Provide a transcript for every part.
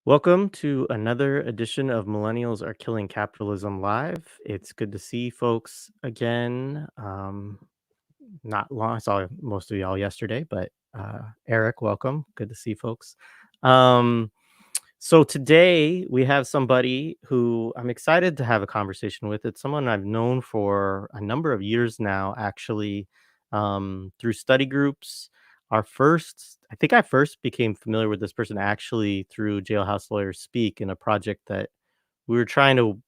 Welcome to another edition of Millennials Are Killing Capitalism Live. It's good to see folks again. Not long, I saw most of y'all yesterday, but Eric, welcome. Good to see folks. Um, so today we have somebody who I'm excited to have a conversation with. It's someone I've known for a number of years now, actually, through study groups. I first became familiar with this person actually through Jailhouse Lawyers Speak in a project that we were trying to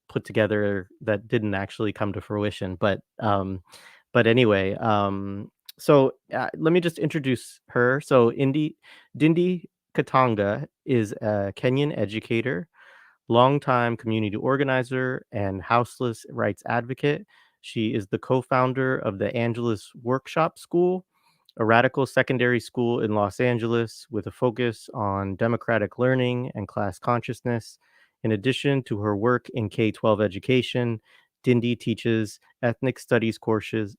put together that didn't actually come to fruition. But anyway, let me just introduce her. So Ndindi Kitonga is a Kenyan educator, longtime community organizer, and houseless rights advocate. She is the co-founder of the Angelus Workshop School, a radical secondary school in Los Angeles with a focus on democratic learning and class consciousness. In addition to her work in K-12 education, Dindi teaches ethnic studies courses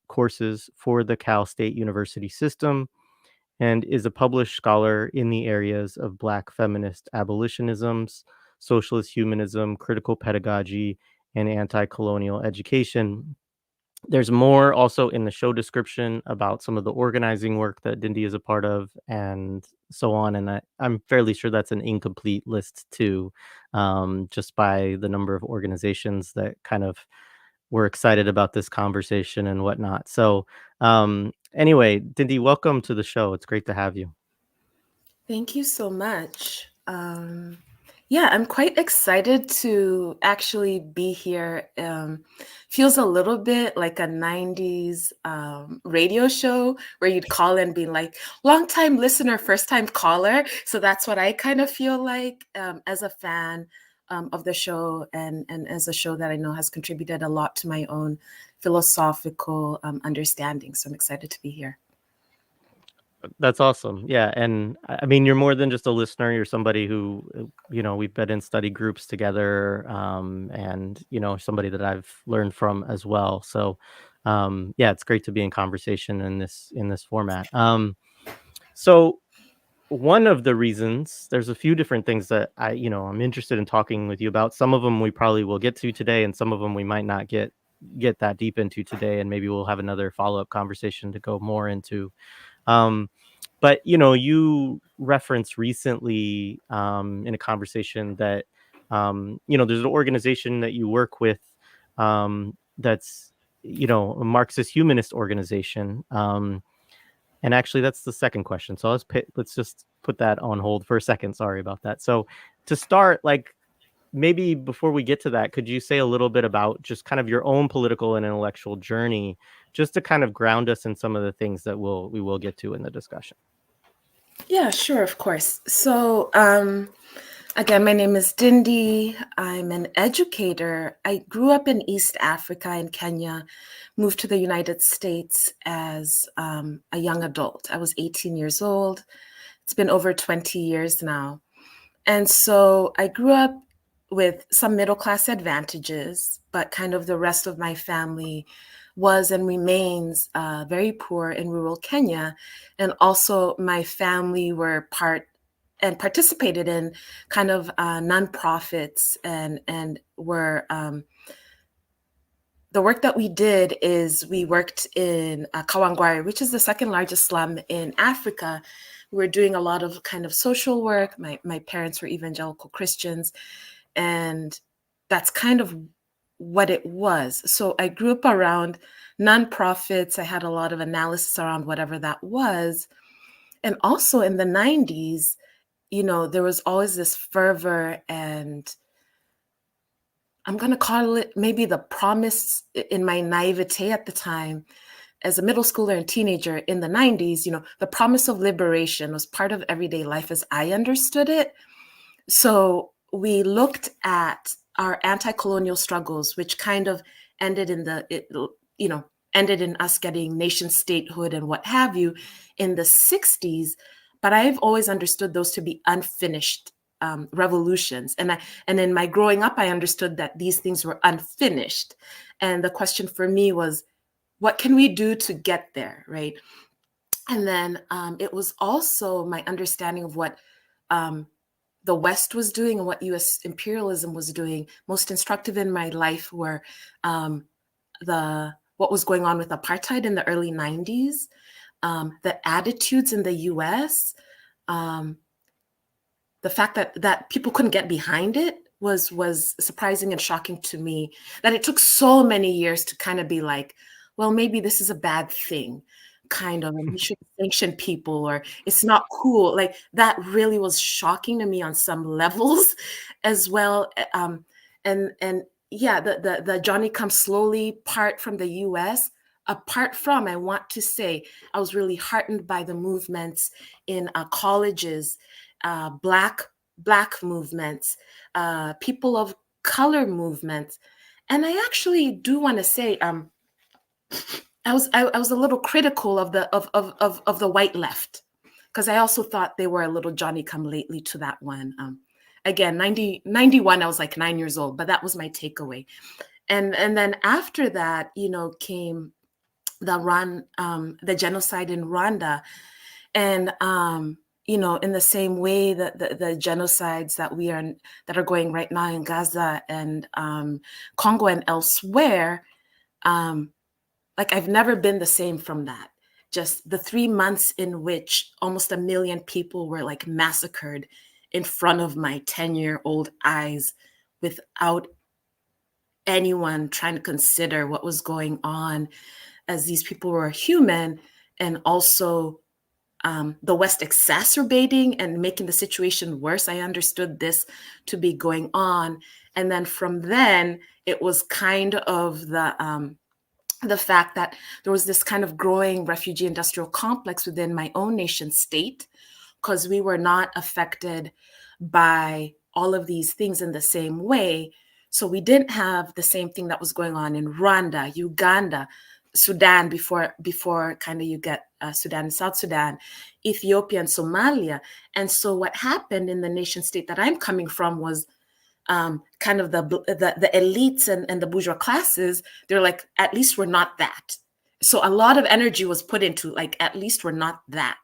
for the Cal State University system and is a published scholar in the areas of Black feminist abolitionisms, socialist humanism, critical pedagogy, and anti-colonial education. There's more also in the show description about some of the organizing work that Dindi is a part of and so on. And I'm fairly sure that's an incomplete list too, just by the number of organizations that kind of were excited about this conversation and whatnot. So anyway, Dindi, welcome to the show. It's great to have you. Thank you so much. Yeah, I'm quite excited to actually be here. Feels a little bit like a 90s radio show where you'd call and be like, long time listener, first time caller. So that's what I kind of feel like as a fan of the show and as a show that I know has contributed a lot to my own philosophical understanding. So I'm excited to be here. That's awesome. Yeah. And I mean, you're more than just a listener. You're somebody who, we've been in study groups together, and, somebody that I've learned from as well. So, yeah, it's great to be in conversation in this format. So one of the reasons, there's a few different things that I'm interested in talking with you about. Some of them we probably will get to today, and some of them we might not get that deep into today. And maybe we'll have another follow-up conversation to go more into. But you referenced recently in a conversation that there's an organization that you work with that's a Marxist-Humanist organization. And actually, that's the second question. So let's just put that on hold for a second. Sorry about that. So to start, maybe before we get to that, could you say a little bit about just kind of your own political and intellectual journey, just to kind of ground us in some of the things that we will get to in the discussion? Yeah, sure, of course. So, again, my name is Ndindi. I'm an educator. I grew up in East Africa in Kenya, moved to the United States as a young adult. I was 18 years old. It's been over 20 years now. And so I grew up with some middle class advantages, but kind of the rest of my family was and remains very poor in rural Kenya. And also my family were part and participated in kind of nonprofits and were the work that we did is we worked in Kawangware, which is the second largest slum in Africa. We were doing a lot of kind of social work. My parents were evangelical Christians, and that's kind of what it was. So I grew up around nonprofits. I had a lot of analysis around whatever that was. And also in the 90s, there was always this fervor and I'm going to call it maybe the promise in my naivete at the time as a middle schooler and teenager in the 90s, the promise of liberation was part of everyday life as I understood it. So we looked at our anti-colonial struggles, which kind of ended in us getting nation statehood and what have you in the 60s. But I've always understood those to be unfinished revolutions. And in my growing up, I understood that these things were unfinished. And the question for me was, what can we do to get there, right? And then it was also my understanding of what the West was doing and what US imperialism was doing. Most instructive in my life were what was going on with apartheid in the early 90s, the attitudes in the US, the fact that people couldn't get behind it was surprising and shocking to me, that it took so many years to kind of be like, well, maybe this is a bad thing, kind of, and we should sanction people, or it's not cool. Like, that really was shocking to me on some levels as well. And yeah, the Johnny Come Slowly part from the US, apart from, I want to say, I was really heartened by the movements in colleges, black movements, people of color movements. And I actually do want to say, I was a little critical of the white left, because I also thought they were a little Johnny Come Lately to that one. Again, 91, I was like 9 years old, but that was my takeaway. And then after that, came the genocide in Rwanda. And in the same way that the genocides that are going right now in Gaza and Congo and elsewhere, like, I've never been the same from that. Just the 3 months in which almost 1 million people were like massacred in front of my 10-year-old eyes, without anyone trying to consider what was going on, as these people were human, and also the West exacerbating and making the situation worse. I understood this to be going on. And then from then, it was kind of the fact that there was this kind of growing refugee industrial complex within my own nation state, because we were not affected by all of these things in the same way. So we didn't have the same thing that was going on in Rwanda, Uganda, Sudan, before kind of you get Sudan and South Sudan, Ethiopia and Somalia. And so what happened in the nation state that I'm coming from was kind of the elites and the bourgeois classes. They're like, at least we're not that. So a lot of energy was put into, like, at least we're not that.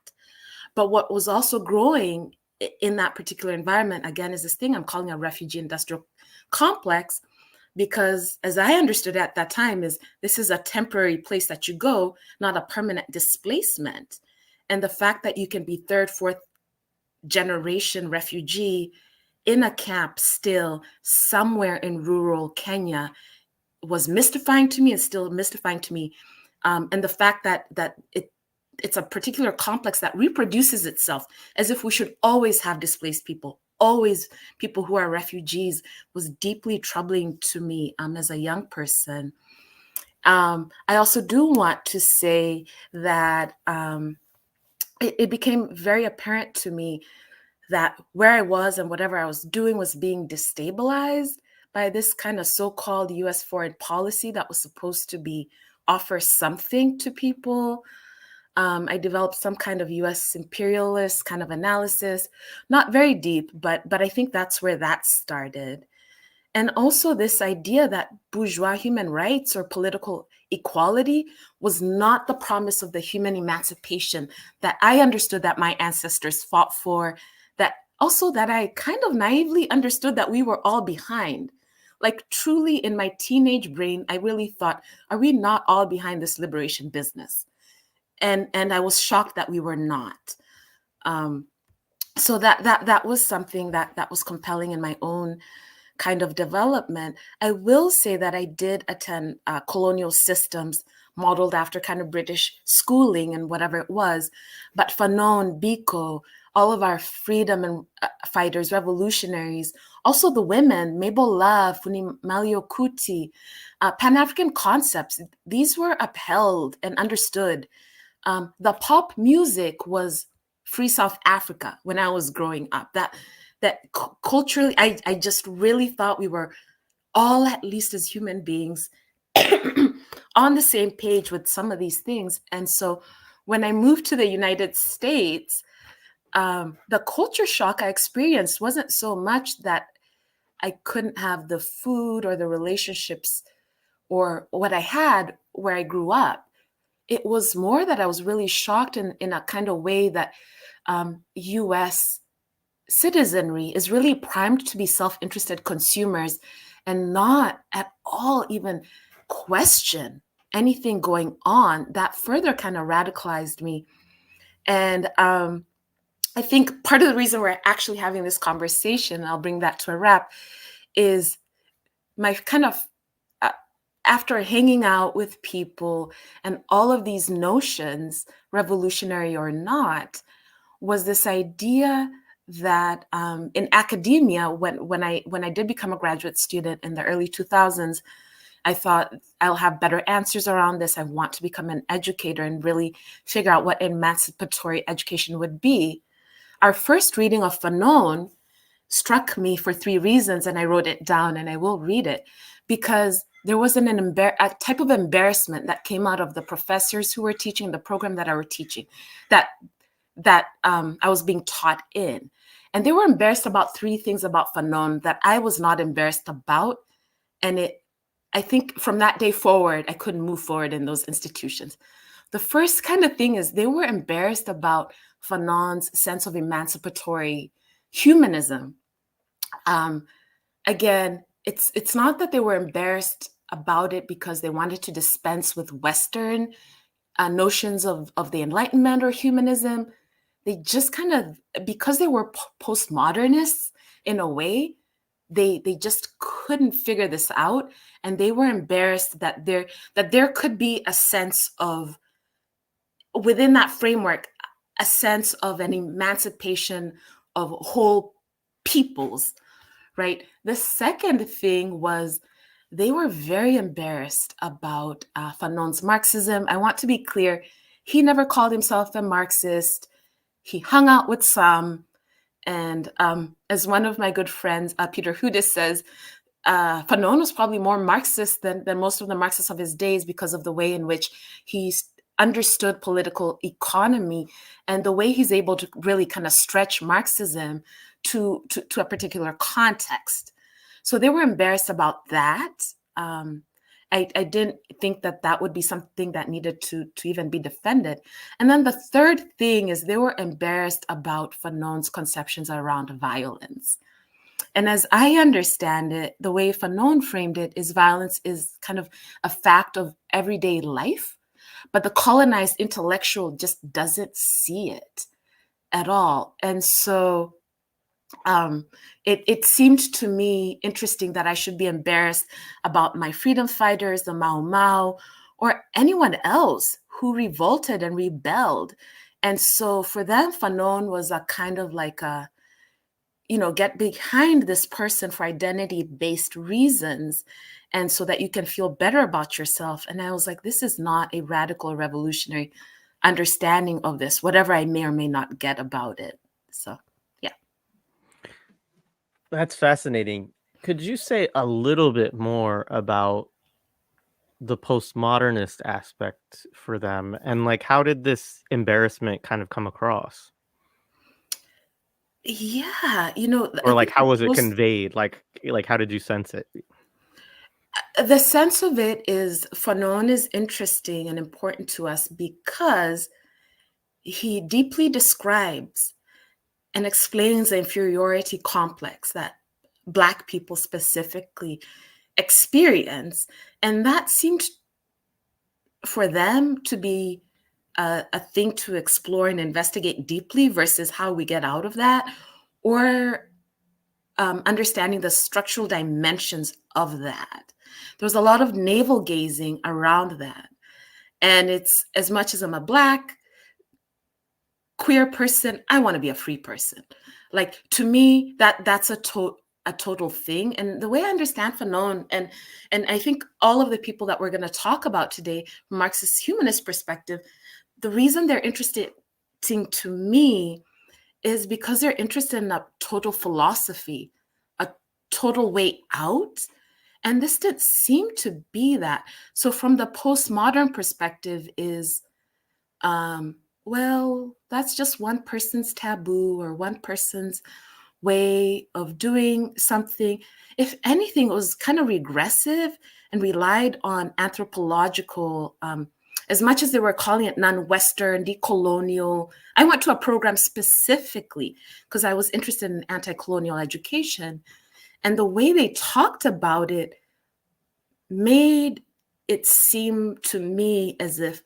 But what was also growing in that particular environment, again, is this thing I'm calling a refugee industrial complex, because as I understood at that time, this is a temporary place that you go, not a permanent displacement. And the fact that you can be third, fourth generation refugee in a camp still somewhere in rural Kenya was mystifying to me, and still mystifying to me. And the fact that it's a particular complex that reproduces itself, as if we should always have displaced people, always people who are refugees, was deeply troubling to me as a young person. I also do want to say that it became very apparent to me that where I was and whatever I was doing was being destabilized by this kind of so-called US foreign policy that was supposed to offer something to people. I developed some kind of US imperialist kind of analysis, not very deep, but I think that's where that started. And also this idea that bourgeois human rights or political equality was not the promise of the human emancipation that I understood that my ancestors fought for, that I kind of naively understood that we were all behind. Like, truly, in my teenage brain, I really thought, are we not all behind this liberation business? And I was shocked that we were not. So that was something that was compelling in my own kind of development. I will say that I did attend colonial systems modeled after kind of British schooling and whatever it was. But Fanon, Biko, all of our freedom and fighters, revolutionaries, also the women, Mabel Love, Funimalio Kuti, Pan-African concepts, these were upheld and understood. The pop music was Free South Africa when I was growing up. That culturally, I just really thought we were all, at least as human beings, on the same page with some of these things. And so when I moved to the United States, the culture shock I experienced wasn't so much that I couldn't have the food or the relationships or what I had where I grew up. It was more that I was really shocked in a kind of way that US citizenry is really primed to be self-interested consumers and not at all even question anything going on, that further kind of radicalized me. And I think part of the reason we're actually having this conversation, and I'll bring that to a wrap, is my kind of, after hanging out with people and all of these notions, revolutionary or not, was this idea that in academia, when I did become a graduate student in the early 2000s, I thought I'll have better answers around this. I want to become an educator and really figure out what emancipatory education would be. Our first reading of Fanon struck me for three reasons, and I wrote it down, and I will read it, because there was a type of embarrassment that came out of the professors who were teaching the program that I were teaching, that I was being taught in. And they were embarrassed about three things about Fanon that I was not embarrassed about. And I think from that day forward, I couldn't move forward in those institutions. The first kind of thing is they were embarrassed about Fanon's sense of emancipatory humanism. Again, it's not that they were embarrassed about it because they wanted to dispense with Western notions of the Enlightenment or humanism. They just kind of, because they were postmodernists in a way, they just couldn't figure this out, and they were embarrassed that there could be a sense of, within that framework, a sense of an emancipation of whole peoples, right? The second thing was they were very embarrassed about Fanon's Marxism. I want to be clear, he never called himself a Marxist. He hung out with some. And as one of my good friends, Peter Hudis, says, Fanon was probably more Marxist than most of the Marxists of his days because of the way in which he understood political economy and the way he's able to really kind of stretch Marxism to a particular context. So they were embarrassed about that. I didn't think that would be something that needed to even be defended. And then the third thing is they were embarrassed about Fanon's conceptions around violence. And as I understand it, the way Fanon framed it is violence is kind of a fact of everyday life, but the colonized intellectual just doesn't see it at all. And so it seemed to me interesting that I should be embarrassed about my freedom fighters, the Mau Mau, or anyone else who revolted and rebelled. And so for them, Fanon was a kind of like a, get behind this person for identity-based reasons, and so that you can feel better about yourself. And I was like, this is not a radical revolutionary understanding of this, whatever I may or may not get about it. So, yeah. That's fascinating. Could you say a little bit more about the postmodernist aspect for them, and like how did this embarrassment kind of come across? Yeah, Or I like think how was it conveyed? Like how did you sense it? the sense of it is Fanon is interesting and important to us because he deeply describes and explains the inferiority complex that Black people specifically experience. And that seemed for them to be a thing to explore and investigate deeply versus how we get out of that, or understanding the structural dimensions of that. There was a lot of navel gazing around that. And it's, as much as I'm a Black queer person, I want to be a free person. Like, to me, that's a total thing. And the way I understand Fanon, and I think all of the people that we're going to talk about today, from Marxist humanist perspective, the reason they're interesting to me is because they're interested in a total philosophy, a total way out. And this didn't seem to be that. So from the postmodern perspective is, well, that's just one person's taboo or one person's way of doing something. If anything, it was kind of regressive and relied on anthropological As much as they were calling it non-Western, decolonial, I went to a program specifically because I was interested in anti-colonial education. And the way they talked about it made it seem to me as if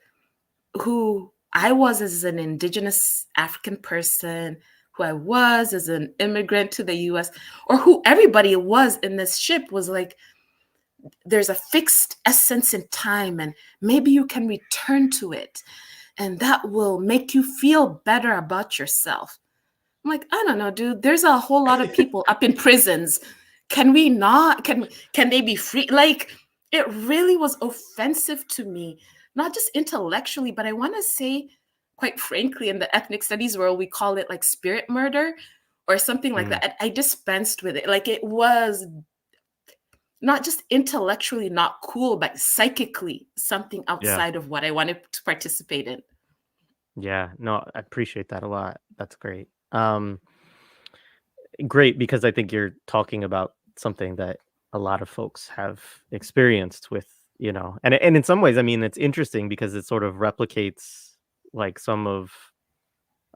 who I was as an Indigenous African person, who I was as an immigrant to the US, or who everybody was in this ship was like, there's a fixed essence in time, and maybe you can return to it, and that will make you feel better about yourself. I'm like, I don't know, dude. There's a whole lot of people up in prisons. Can we not? Can they be free? Like, it really was offensive to me, not just intellectually, but I want to say, quite frankly, in the ethnic studies world, we call it like spirit murder or something like that. I dispensed with it. Like, it was not just intellectually not cool, but psychically something outside of what I wanted to participate in. Yeah, no, I appreciate that a lot. That's great. Great, because I think you're talking about something that a lot of folks have experienced with, and in some ways, I mean, it's interesting because it sort of replicates like some of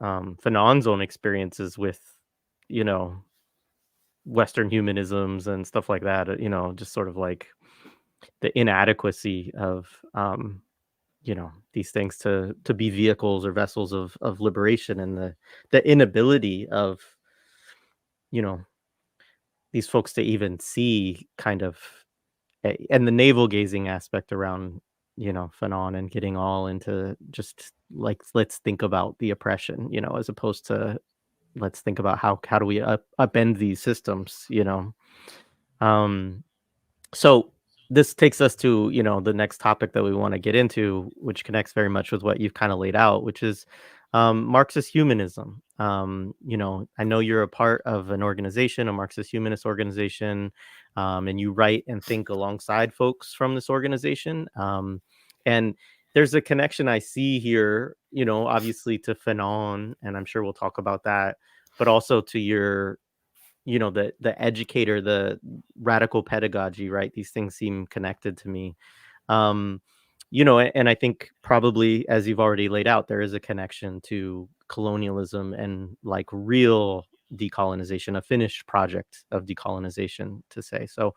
Fanon's own experiences with, you know, Western humanisms and stuff like that, just sort of like the inadequacy of these things to be vehicles or vessels of liberation, and the inability of you know these folks to even see kind of and the navel gazing aspect around Fanon, and getting all into just like, let's think about the oppression, as opposed to let's think about how do we upend these systems. um So this takes us to, the next topic that we want to get into, which connects very much with what you've kind of laid out, which is Marxist humanism. I know you're a part of an organization, a Marxist humanist organization, and you write and think alongside folks from this organization. And there's a connection I see here, obviously to Fanon, and I'm sure we'll talk about that, but also to your the educator, the radical pedagogy, right? These things seem connected to me. And I think probably, as you've already laid out, there is a connection to colonialism and like real decolonization, a finished project of decolonization, to say. So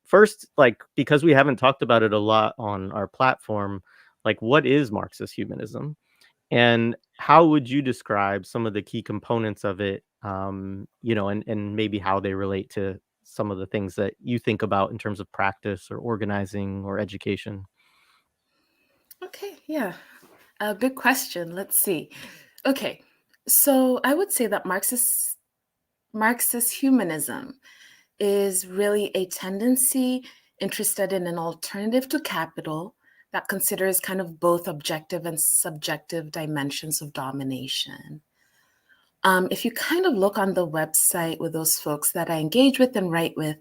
first, like, because we haven't talked about it a lot on our platform, like, what is Marxist humanism? And how would you describe some of the key components of it, and maybe how they relate to some of the things that you think about in terms of practice or organizing or education? Okay, yeah. A big question. Let's see. Okay, so I would say that Marxist humanism is really a tendency interested in an alternative to capital that considers kind of both objective and subjective dimensions of domination. If you kind of look on the website with those folks that I engage with and write with,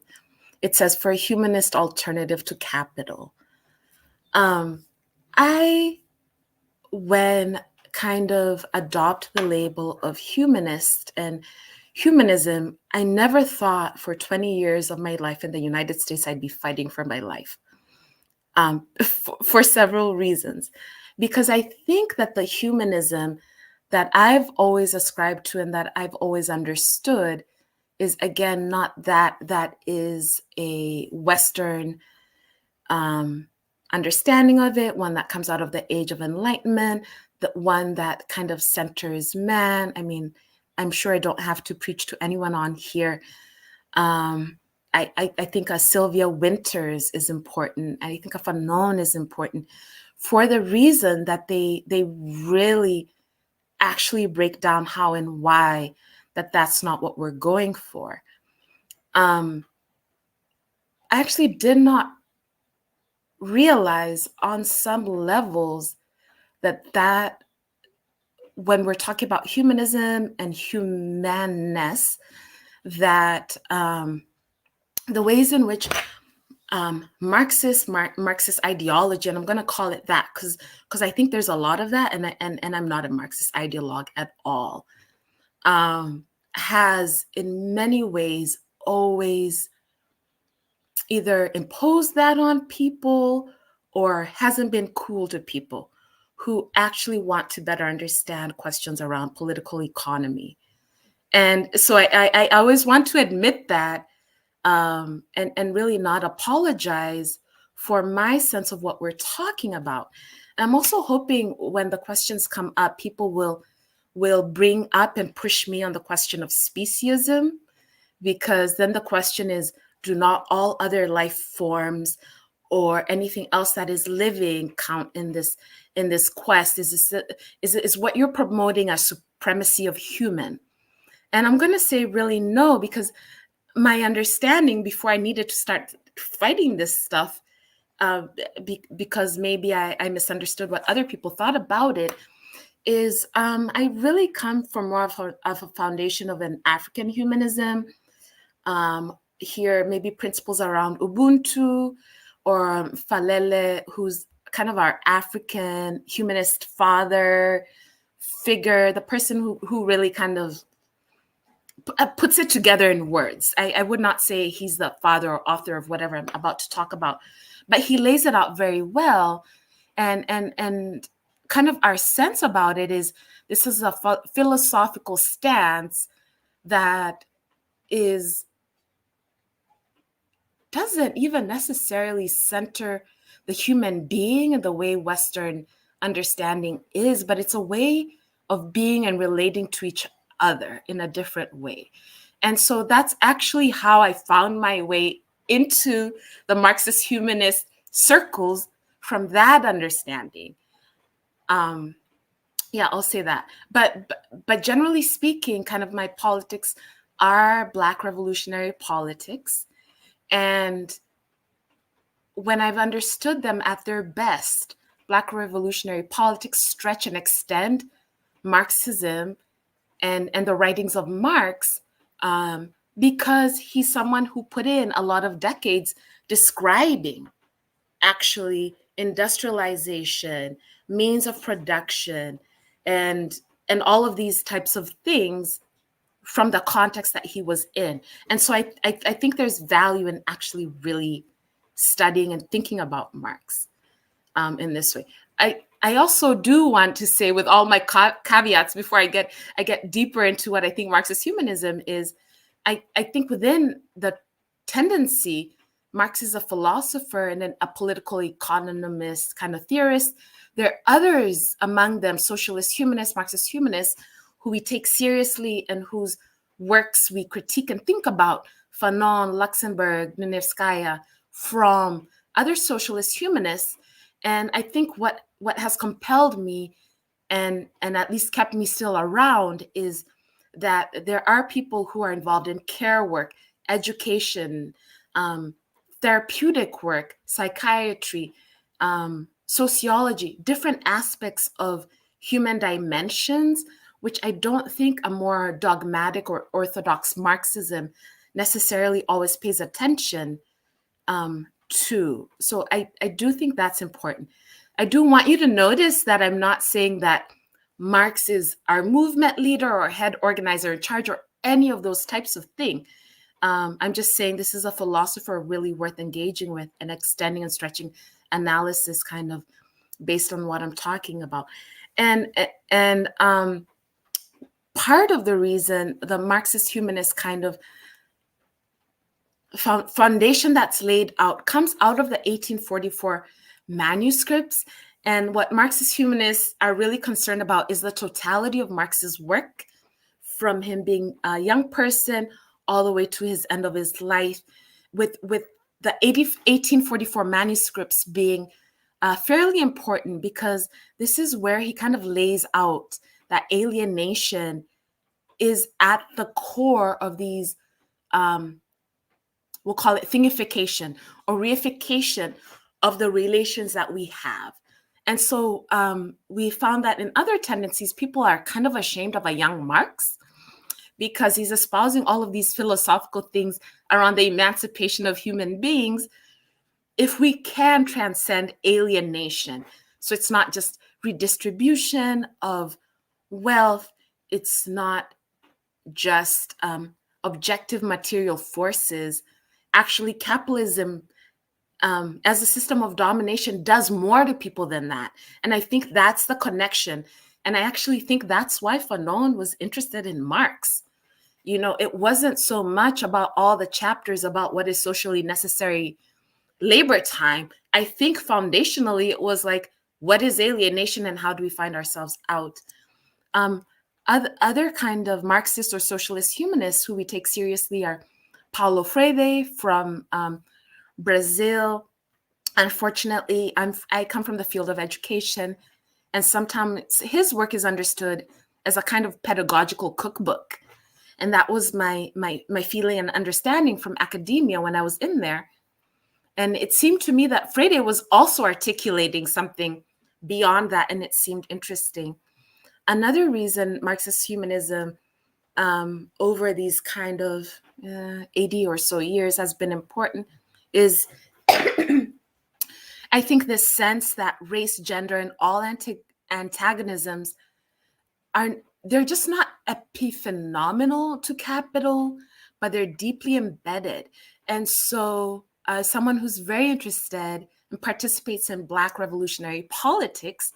it says for a humanist alternative to capital. I, when kind of adopt the label of humanist and humanism, I never thought for 20 years of my life in the United States I'd be fighting for my life, for several reasons. Because I think that the humanism that I've always ascribed to and that I've always understood is, again, not that is a Western understanding of it, one that comes out of the Age of Enlightenment, the one that kind of centers man. I mean, I'm sure I don't have to preach to anyone on here. I think a Sylvia Winters is important. I think a Fanon is important for the reason that they really actually break down how and why that's not what we're going for. I actually did not realize on some levels that when we're talking about humanism and humanness, that the ways in which Marxist ideology, and I'm going to call it that because I think there's a lot of that, and I'm not a Marxist ideologue at all, has in many ways always either imposed that on people or hasn't been cool to people who actually want to better understand questions around political economy. And so I always want to admit that, and really not apologize for my sense of what we're talking about. I'm also hoping when the questions come up, people will bring up and push me on the question of speciesism, because then the question is, do not all other life forms or anything else that is living count in this quest? Is what you're promoting a supremacy of human? And I'm going to say really no, because my understanding before I needed to start fighting this stuff, because maybe I misunderstood what other people thought about it, is I really come from more of a foundation of an African humanism. Here, maybe principles around Ubuntu or Falele, who's kind of our African humanist father figure, the person who really kind of puts it together in words. I would not say he's the father or author of whatever I'm about to talk about, but he lays it out very well. And kind of our sense about it is, this is a philosophical stance that doesn't even necessarily center the human being in the way Western understanding is, but it's a way of being and relating to each other in a different way. And so that's actually how I found my way into the Marxist humanist circles, from that understanding. Yeah, I'll say that. But generally speaking, kind of my politics are Black revolutionary politics. And when I've understood them at their best, Black revolutionary politics stretch and extend Marxism and the writings of Marx, because he's someone who put in a lot of decades describing actually industrialization, means of production, and all of these types of things from the context that he was in. And so I think there's value in actually really studying and thinking about Marx in this way. I also do want to say, with all my caveats, before I get deeper into what I think Marxist humanism is, I think within the tendency, Marx is a philosopher and then a political economist kind of theorist. There are others among them, socialist humanists, Marxist humanists, who we take seriously and whose works we critique and think about: Fanon, Luxemburg, Nenevskaya, from other socialist humanists. And I think what has compelled me and at least kept me still around is that there are people who are involved in care work, education, therapeutic work, psychiatry, sociology, different aspects of human dimensions, which I don't think a more dogmatic or orthodox Marxism necessarily always pays attention to. So I do think that's important. I do want you to notice that I'm not saying that Marx is our movement leader or head organizer in charge or any of those types of things. I'm just saying this is a philosopher really worth engaging with and extending and stretching analysis kind of based on what I'm talking about. And part of the reason the Marxist humanist kind of foundation that's laid out comes out of the 1844 manuscripts. And what Marxist humanists are really concerned about is the totality of Marx's work, from him being a young person all the way to his end of his life, with the 1844 manuscripts being fairly important, because this is where he kind of lays out that alienation is at the core of these, we'll call it thingification or reification of the relations that we have. And so we found that in other tendencies, people are kind of ashamed of a young Marx because he's espousing all of these philosophical things around the emancipation of human beings, if we can transcend alienation. So it's not just redistribution of wealth, it's not just objective material forces. Actually, capitalism as a system of domination does more to people than that. And I think that's the connection. And I actually think that's why Fanon was interested in Marx. It wasn't so much about all the chapters about what is socially necessary labor time. I think foundationally it was like, what is alienation and how do we find ourselves out? Other kind of Marxist or socialist humanists who we take seriously are Paulo Freire from Brazil. Unfortunately, I come from the field of education, and sometimes his work is understood as a kind of pedagogical cookbook. And that was my feeling and understanding from academia when I was in there. And it seemed to me that Freire was also articulating something beyond that, and it seemed interesting. Another reason Marxist humanism over these kind of 80 or so years has been important is I think this sense that race, gender, and all antagonisms they're just not epiphenomenal to capital, but they're deeply embedded. And so someone who's very interested and participates in Black revolutionary politics,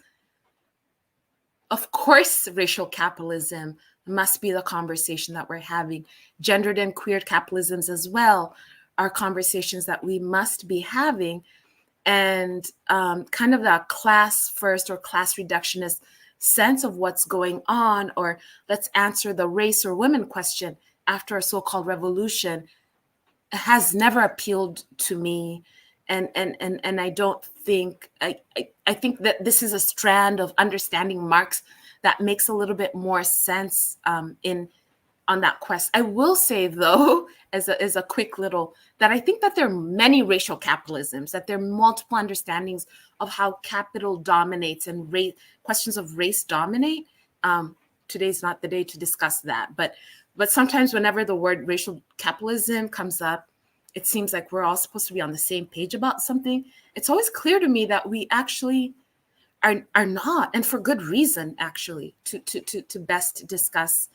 of course, racial capitalism must be the conversation that we're having. Gendered and queer capitalisms as well are conversations that we must be having. And kind of that class first or class reductionist sense of what's going on, or let's answer the race or women question after a so-called revolution, has never appealed to me. And I don't think, I think that this is a strand of understanding Marx that makes a little bit more sense on that quest. I will say, though, as a quick little, that I think that there are many racial capitalisms, that there are multiple understandings of how capital dominates and questions of race dominate. Today's not the day to discuss that, but sometimes whenever the word racial capitalism comes up, it seems like we're all supposed to be on the same page about something. It's always clear to me that we actually are not, and for good reason, actually, to best discuss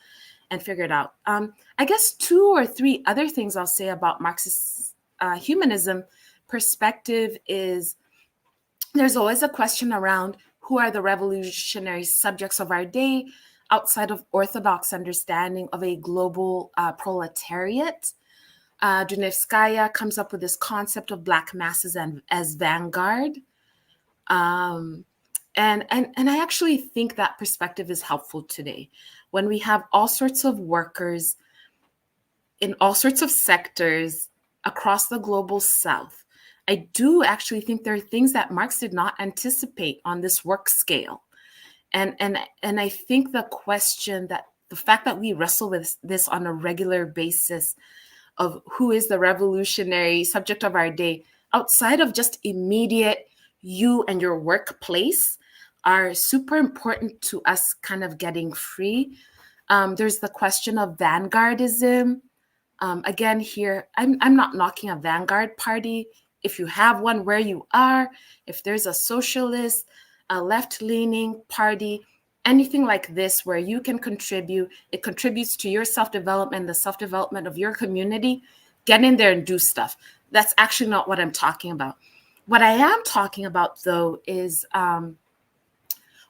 and figure it out. I guess 2 or 3 other things I'll say about Marxist humanism perspective is there's always a question around who are the revolutionary subjects of our day outside of orthodox understanding of a global proletariat. Dunevskaya comes up with this concept of Black masses as vanguard. And I actually think that perspective is helpful today when we have all sorts of workers in all sorts of sectors across the global South. I do actually think there are things that Marx did not anticipate on this work scale. And I think the fact that we wrestle with this on a regular basis of who is the revolutionary subject of our day outside of just immediate you and your workplace are super important to us kind of getting free. There's the question of vanguardism. Again, here, I'm not knocking a vanguard party. If you have one where you are, if there's a socialist, a left-leaning party, anything like this where you can contribute, it contributes to your self-development, the self-development of your community, get in there and do stuff. That's actually not what I'm talking about. What I am talking about, though, is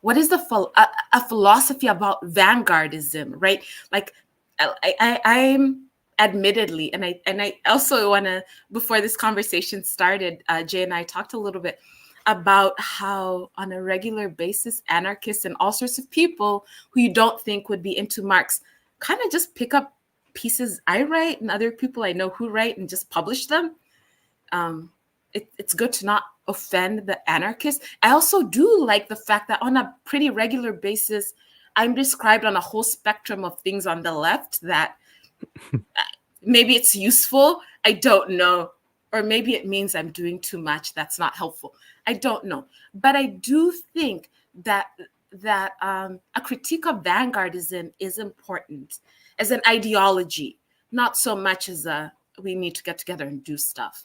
what is a philosophy about vanguardism, right? Like I'm admittedly, and I also want to, before this conversation started, Jay and I talked a little bit about how on a regular basis, anarchists and all sorts of people who you don't think would be into Marx kind of just pick up pieces I write and other people I know who write and just publish them. It's good to not offend the anarchists. I also do like the fact that on a pretty regular basis, I'm described on a whole spectrum of things on the left that maybe it's useful. I don't know. Or maybe it means I'm doing too much. That's not helpful. I don't know. But I do think that a critique of vanguardism is important as an ideology, not so much as we need to get together and do stuff.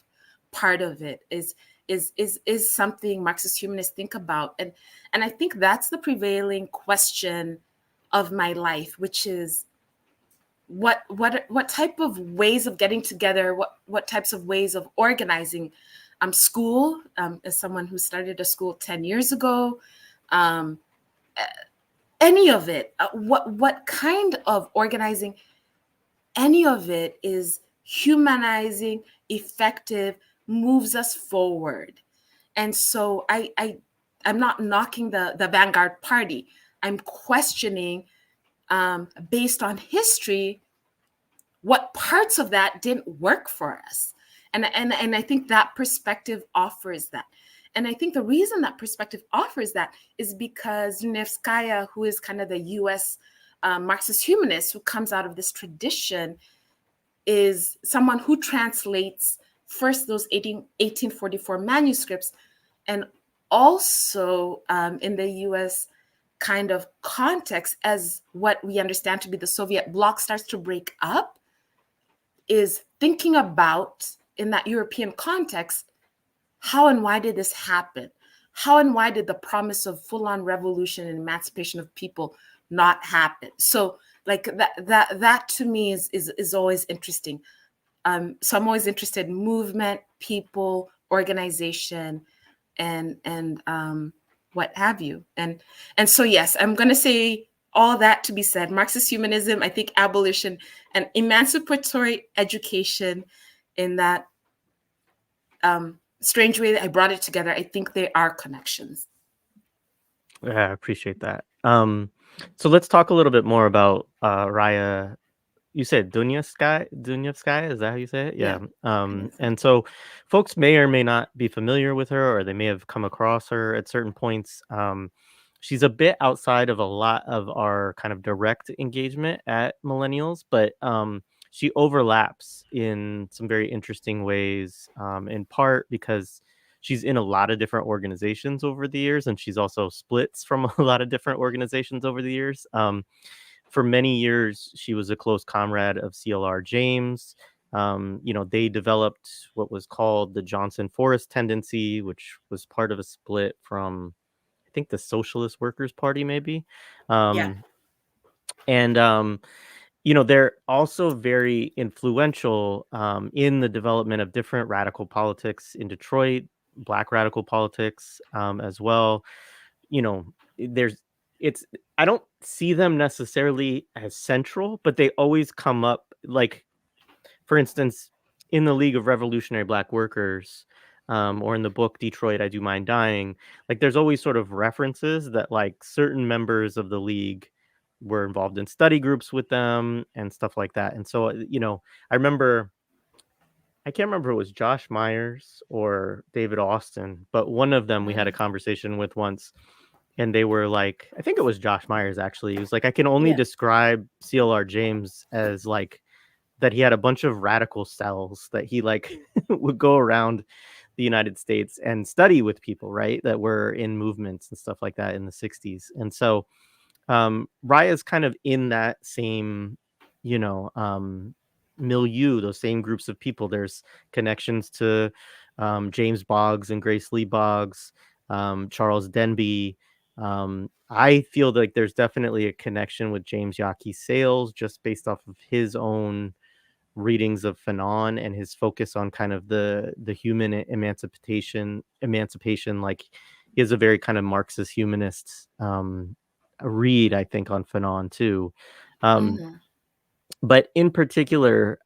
Part of it is something Marxist humanists think about. And I think that's the prevailing question of my life, which is what type of ways of getting together, what types of ways of organizing school, as someone who started a school 10 years ago, um, any of it, what kind of organizing, any of it is humanizing, effective, moves us forward. And so I'm not knocking the vanguard party. I'm questioning, based on history, what parts of that didn't work for us. And I think that perspective offers that. And I think the reason that perspective offers that is because Nevskaya, who is kind of the US Marxist humanist who comes out of this tradition, is someone who translates first those 1844 manuscripts, and also in the US kind of context, as what we understand to be the Soviet bloc starts to break up, is thinking about, in that European context, how and why did this happen? How and why did the promise of full-on revolution and emancipation of people not happen? So like that to me is always interesting. So I'm always interested in movement, people, organization, and what have you. And so yes, I'm going to say all that to be said. Marxist humanism, I think abolition and emancipatory education, in that strange way that I brought it together, I think they are connections. Yeah, I appreciate that. So let's talk a little bit more about Raya. You said Dunyevskaya, is that how you say it? Yeah, Yeah. I think so. And so folks may or may not be familiar with her, or they may have come across her at certain points. She's a bit outside of a lot of our kind of direct engagement at Millennials, but she overlaps in some very interesting ways, in part because she's in a lot of different organizations over the years, and she's also splits from a lot of different organizations over the years. For many years, she was a close comrade of CLR James. They developed what was called the Johnson Forest tendency, which was part of a split from, I think, the Socialist Workers' Party, maybe. Yeah. Um, and they're also very influential in the development of different radical politics in Detroit, Black radical politics as well. You know, there's it's I don't see them necessarily as central, but they always come up. Like, for instance, in the League of Revolutionary Black Workers, or in the book Detroit, I Do Mind Dying, like there's always sort of references that like certain members of the League were involved in study groups with them and stuff like that. And so, I can't remember if it was Josh Myers or David Austin, but one of them we had a conversation with once, and they were like, I think it was Josh Myers actually. He was like, I can only Yeah. describe CLR James as like that he had a bunch of radical cells that he like would go around the United States and study with people, right? That were in movements and stuff like that in the 60s. And so Raya's kind of in that same, you know, milieu, those same groups of people. There's connections to James Boggs and Grace Lee Boggs, Charles Denby. I feel like there's definitely a connection with James Yaki Sales just based off of his own readings of Fanon and his focus on kind of the human emancipation. Like, he has a very kind of Marxist humanist read, I think, on Fanon too. Mm-hmm. But in particular,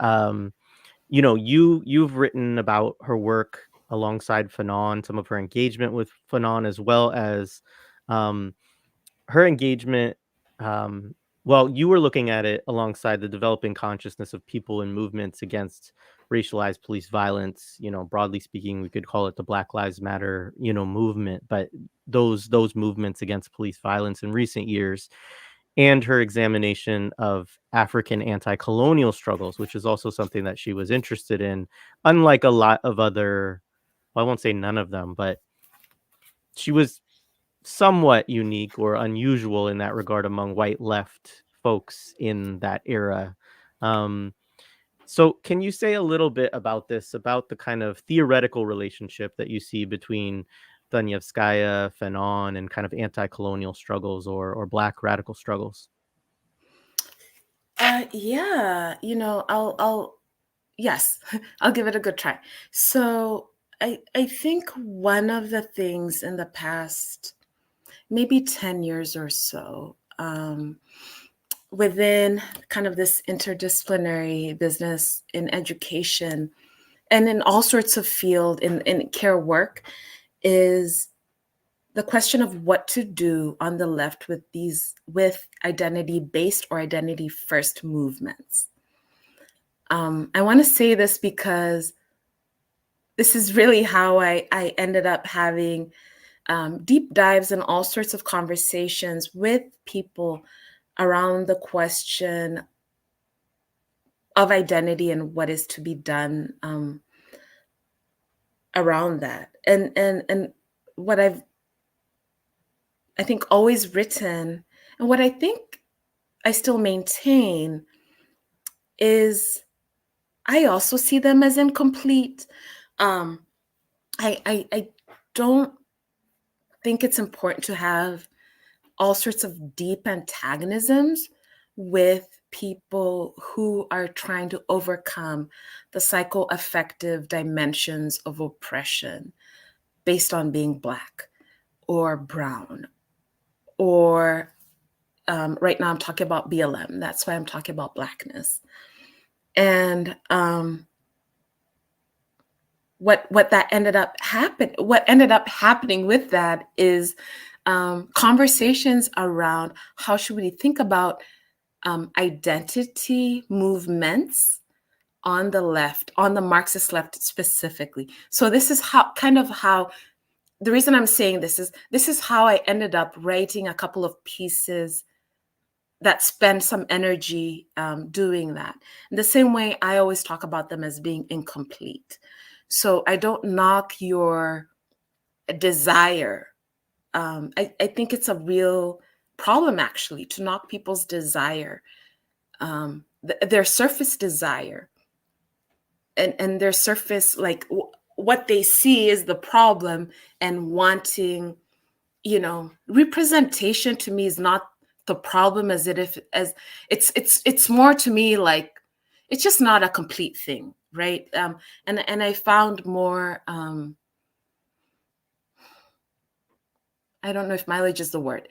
you've written about her work alongside Fanon, some of her engagement with Fanon, as well as um, her engagement. Well, you were looking at it alongside the developing consciousness of people and movements against racialized police violence. Broadly speaking, we could call it the Black Lives Matter, movement, but those movements against police violence in recent years, and her examination of African anti-colonial struggles, which is also something that she was interested in, unlike a lot of other, well, I won't say none of them, but she was somewhat unique or unusual in that regard among white left folks in that era. Um, so can you say a little bit about this, about the kind of theoretical relationship that you see between Danyevskaya, Fanon, and kind of anti-colonial struggles or Black radical struggles? Yeah, I'll yes, I'll give it a good try. So I think one of the things in the past, maybe 10 years or so, within kind of this interdisciplinary business in education and in all sorts of field in care work, is the question of what to do on the left with identity-based or identity-first movements. I want to say this because this is really how I ended up having deep dives and all sorts of conversations with people around the question of identity and what is to be done around that. And what I think always written, and what I think I still maintain, is I also see them as incomplete. I don't think it's important to have all sorts of deep antagonisms with people who are trying to overcome the psychoaffective dimensions of oppression based on being Black or brown, or right now I'm talking about BLM. That's why I'm talking about Blackness. And what ended up happening with that is conversations around how should we think about identity movements on the left, on the Marxist left specifically. So this is how the reason I'm saying this is how I ended up writing a couple of pieces that spend some energy doing that. In the same way, I always talk about them as being incomplete. So I don't knock your desire. I think it's a real problem, actually, to knock people's desire, their surface desire, and their surface, like what they see is the problem, and wanting, representation to me is not the problem, as it's more to me like it's just not a complete thing, right? And I found more, I don't know if mileage is the word,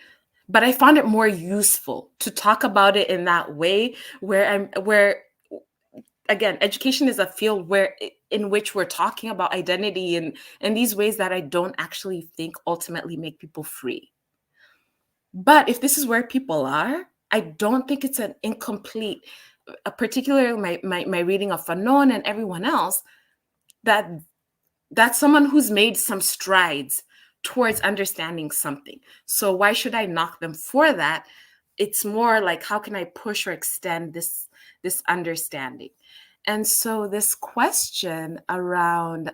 but I found it more useful to talk about it in that way, where again, education is a field in which we're talking about identity in these ways that I don't actually think ultimately make people free. But if this is where people are, I don't think it's an incomplete, particularly my reading of Fanon and everyone else, that's someone who's made some strides towards understanding something. So why should I knock them for that? It's more like, how can I push or extend this understanding? And so this question around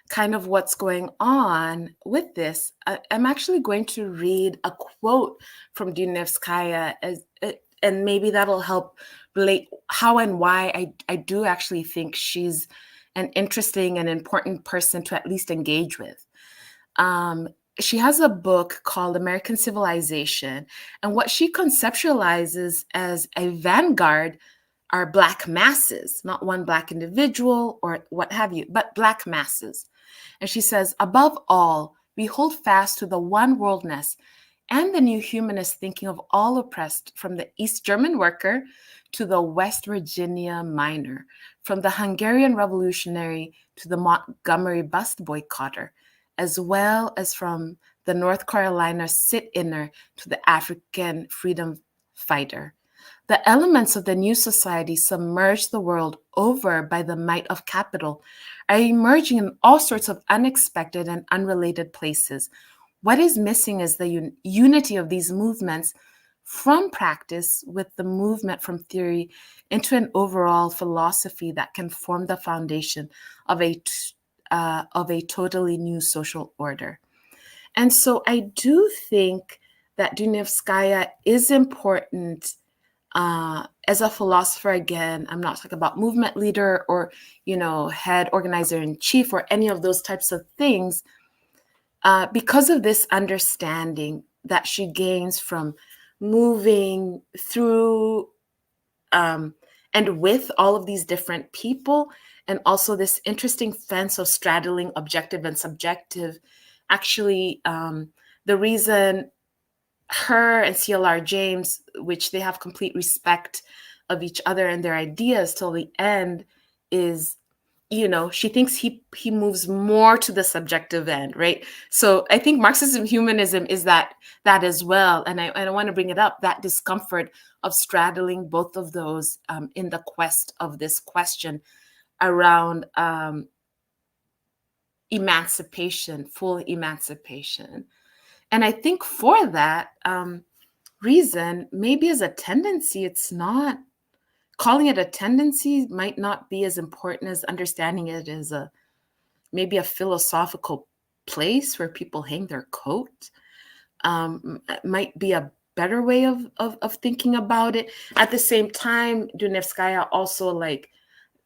kind of what's going on with this, I'm actually going to read a quote from Dunevskaya, and maybe that'll help relate how and why I do actually think she's an interesting and important person to at least engage with. She has a book called American Civilization, and what she conceptualizes as a vanguard are Black masses, not one Black individual or what have you, but Black masses. And she says, above all, we hold fast to the one worldness and the new humanist thinking of all oppressed, from the East German worker to the West Virginia miner, from the Hungarian revolutionary to the Montgomery bus boycotter, as well as from the North Carolina sit-inner to the African freedom fighter. The elements of the new society submerged the world over by the might of capital are emerging in all sorts of unexpected and unrelated places. What is missing is the unity of these movements from practice with the movement from theory into an overall philosophy that can form the foundation of a totally new social order. And so I do think that Dunevskaya is important as a philosopher. Again, I'm not talking about movement leader or, head organizer in chief or any of those types of things, because of this understanding that she gains from moving through And with all of these different people, and also this interesting fence of straddling objective and subjective, actually, the reason her and CLR James, which they have complete respect of each other and their ideas till the end, is, you know, she thinks he moves more to the subjective end, right? So I think Marxism humanism is that as well, and I want to bring it up, that discomfort of straddling both of those in the quest of this question around emancipation, full emancipation. And I think for that reason, maybe as a tendency, it's not, calling it a tendency might not be as important as understanding it as maybe a philosophical place where people hang their coat. Might be a better way of thinking about it. At the same time, Dunevskaya also, like,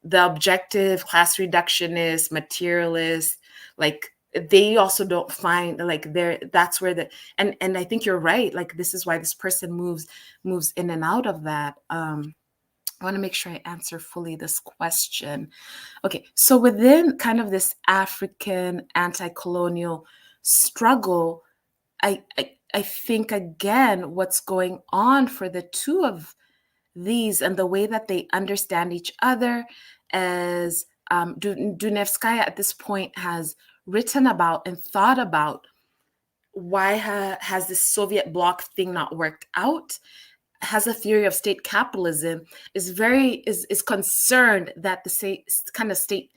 the objective class reductionist, materialist, like, they also don't find, like, that's where and I think you're right, like, this is why this person moves in and out of that. I want to make sure I answer fully this question. Okay, so within kind of this African anti-colonial struggle, I think, again, what's going on for the two of these and the way that they understand each other, as Dunevskaya at this point has written about and thought about why has this Soviet bloc thing not worked out, has a theory of state capitalism, is concerned that the kind of state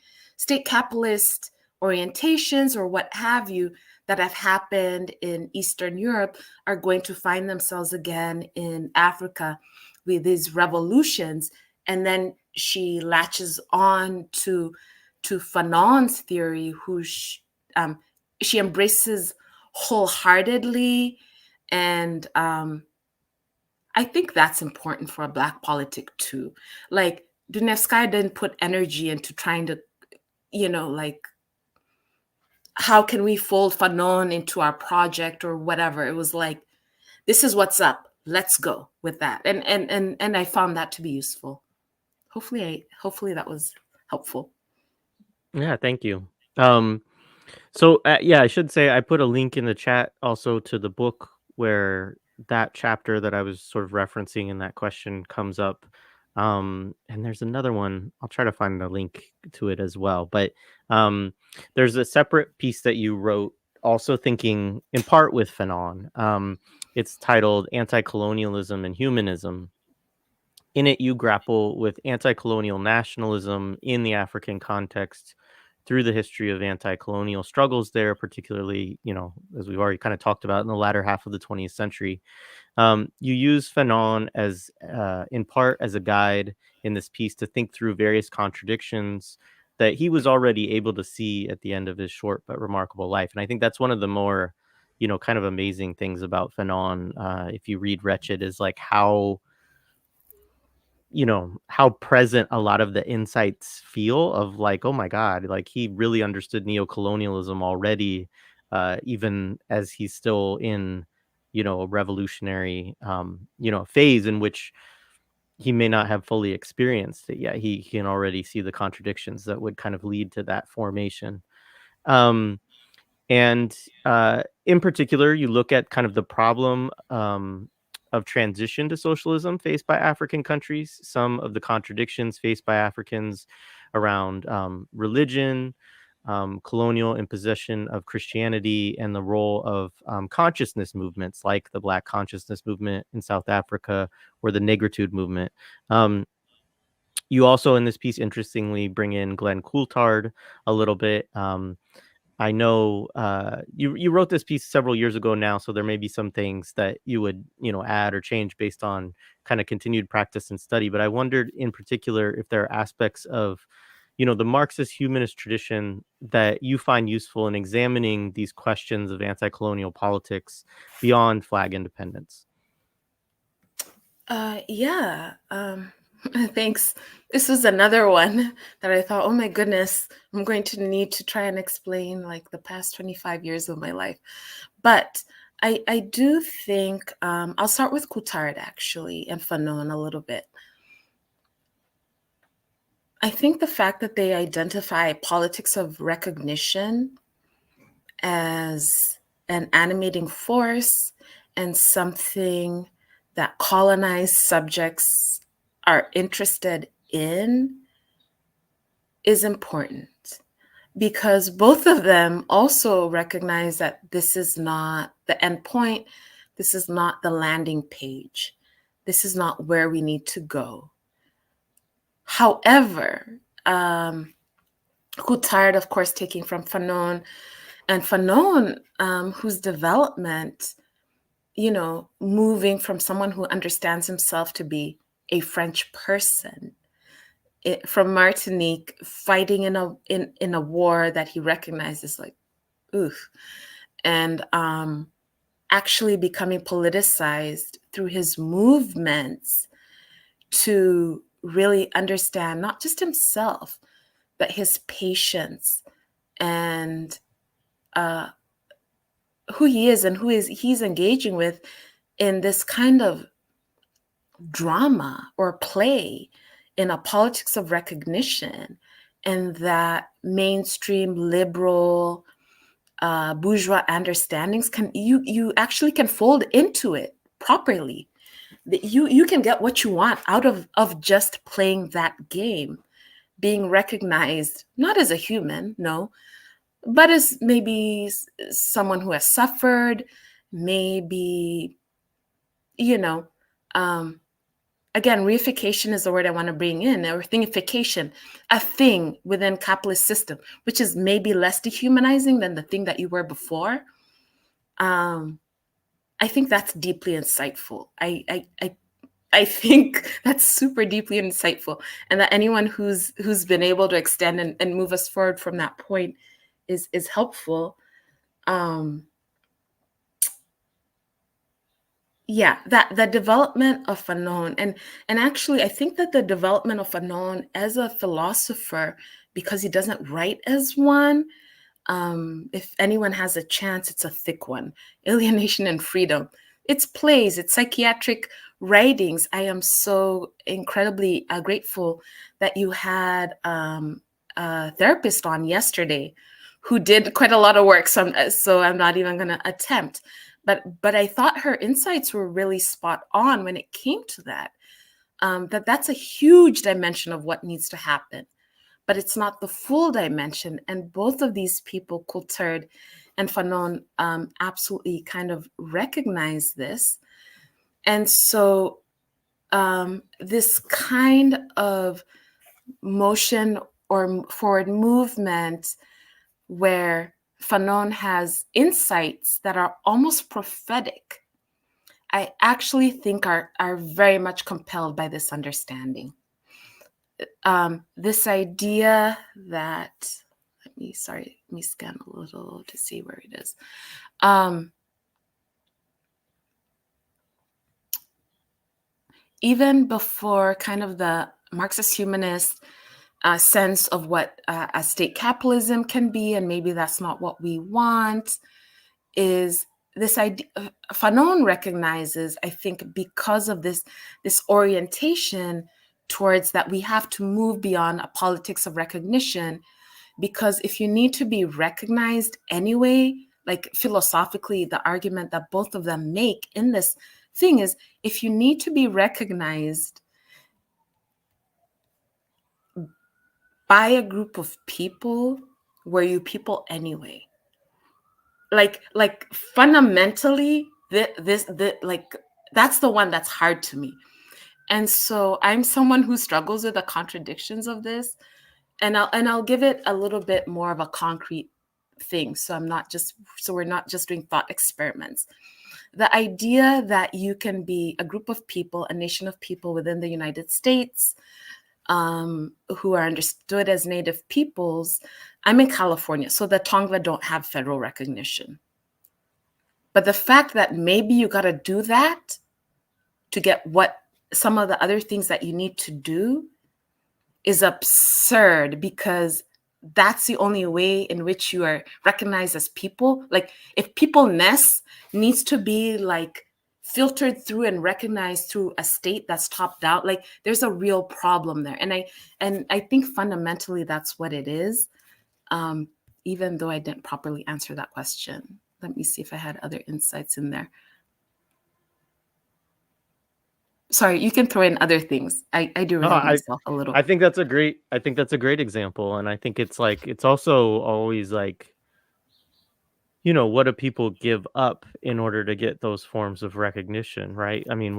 capitalist orientations or what have you that have happened in Eastern Europe are going to find themselves again in Africa with these revolutions. And then she latches on to Fanon's theory, who she embraces wholeheartedly. And I think that's important for a Black politic too. Like, Dunevskaya didn't put energy into trying to, like, how can we fold Fanon into our project or whatever. It was like, this is what's up. Let's go with that. And I found that to be useful. Hopefully that was helpful. Yeah, thank you. So yeah, I should say I put a link in the chat also to the book where that chapter that I was sort of referencing in that question comes up. And there's another one. I'll try to find the link to it as well. But there's a separate piece that you wrote, also thinking in part with Fanon. It's titled Anti-Colonialism and Humanism. In it, you grapple with anti-colonial nationalism in the African context through the history of anti-colonial struggles there, particularly, as we've already kind of talked about, in the latter half of the 20th century. You use Fanon as, in part, as a guide in this piece to think through various contradictions that he was already able to see at the end of his short but remarkable life. And I think that's one of the more, kind of amazing things about Fanon, if you read Wretched, is like how present a lot of the insights feel of, like, oh my God, like he really understood neocolonialism already, even as he's still in, a revolutionary, phase in which he may not have fully experienced it yet. He can already see the contradictions that would kind of lead to that formation. Um, and in particular, you look at kind of the problem of transition to socialism faced by African countries, some of the contradictions faced by Africans around religion, colonial imposition of Christianity, and the role of consciousness movements like the Black consciousness movement in South Africa or the Negritude movement. You also, in this piece, interestingly, bring in Glenn Coulthard a little bit. I know you wrote this piece several years ago now, so there may be some things that you would add or change based on kind of continued practice and study. But I wondered in particular if there are aspects of the Marxist humanist tradition that you find useful in examining these questions of anti-colonial politics beyond flag independence. Yeah. Thanks. This was another one that I thought, oh my goodness, I'm going to need to try and explain, like, the past 25 years of my life. But I do think I'll start with Coulthard, actually, and Fanon a little bit. I think the fact that they identify politics of recognition as an animating force and something that colonized subjects are interested in is important, because both of them also recognize that this is not the end point, this is not the landing page, this is not where we need to go. However, Coulthard, of course, taking from Fanon, and Fanon, whose development, moving from someone who understands himself to be a French person, from Martinique, fighting in a war that he recognizes, like, oof, and actually becoming politicized through his movements to really understand not just himself, but his patients and who he is and he's engaging with in this kind of drama or play in a politics of recognition, and that mainstream liberal bourgeois understandings you actually can fold into it properly. That you can get what you want out of just playing that game, being recognized not as a human, no, but as maybe someone who has suffered, maybe, again, reification is the word I want to bring in, or thingification, a thing within capitalist system, which is maybe less dehumanizing than the thing that you were before. I think that's deeply insightful. I think that's super deeply insightful, and that anyone who's been able to extend and move us forward from that point is helpful. Yeah, that the development of Fanon, and actually I think that the development of Fanon as a philosopher, because he doesn't write as one, if anyone has a chance, it's a thick one. Alienation and Freedom. It's plays, it's psychiatric writings. I am so incredibly grateful that you had a therapist on yesterday who did quite a lot of work. So I'm not even going to attempt. But I thought her insights were really spot on when it came to that. That's a huge dimension of what needs to happen, but it's not the full dimension. And both of these people, Coulthard and Fanon, absolutely kind of recognize this. And so this kind of motion or forward movement where Fanon has insights that are almost prophetic, I actually think are very much compelled by this understanding. This idea that, let me scan a little to see where it is. Even before kind of the Marxist-Humanist sense of what a state capitalism can be, and maybe that's not what we want, is this idea. Fanon recognizes, I think, because of this orientation towards that we have to move beyond a politics of recognition, because if you need to be recognized anyway, like philosophically, the argument that both of them make in this thing is, if you need to be recognized by a group of people, were you people anyway? Like fundamentally, that's the one that's hard to me. And so I'm someone who struggles with the contradictions of this, and I'll give it a little bit more of a concrete thing. So we're not just doing thought experiments. The idea that you can be a group of people, a nation of people within the United States, who are understood as Native peoples. I'm in California, so the Tongva don't have federal recognition. But the fact that maybe you got to do that to get what some of the other things that you need to do is absurd, because that's the only way in which you are recognized as people. Like, if peopleness needs to be like filtered through and recognized through a state that's top down. Like there's a real problem there. And I think fundamentally that's what it is. Even though I didn't properly answer that question. Let me see if I had other insights in there. Sorry, you can throw in other things. I do repeat myself a little. I think that's a great example. And I think it's also always like, what do people give up in order to get those forms of recognition, right? I mean,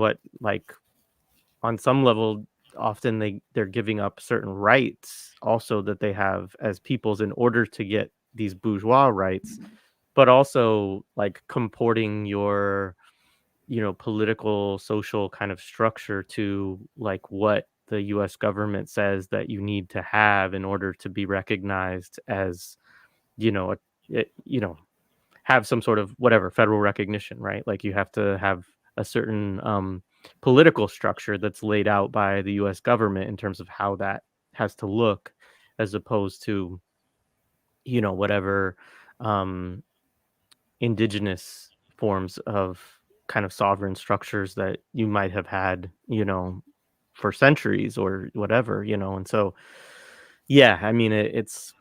on some level, often they're giving up certain rights also that they have as peoples in order to get these bourgeois rights, but also like comporting your political social kind of structure to like what the US government says that you need to have in order to be recognized as you know a, have some sort of whatever federal recognition, right? Like you have to have a certain political structure that's laid out by the US government in terms of how that has to look, as opposed to whatever um indigenous forms of kind of sovereign structures that you might have had, for centuries or whatever, and so yeah, I mean it's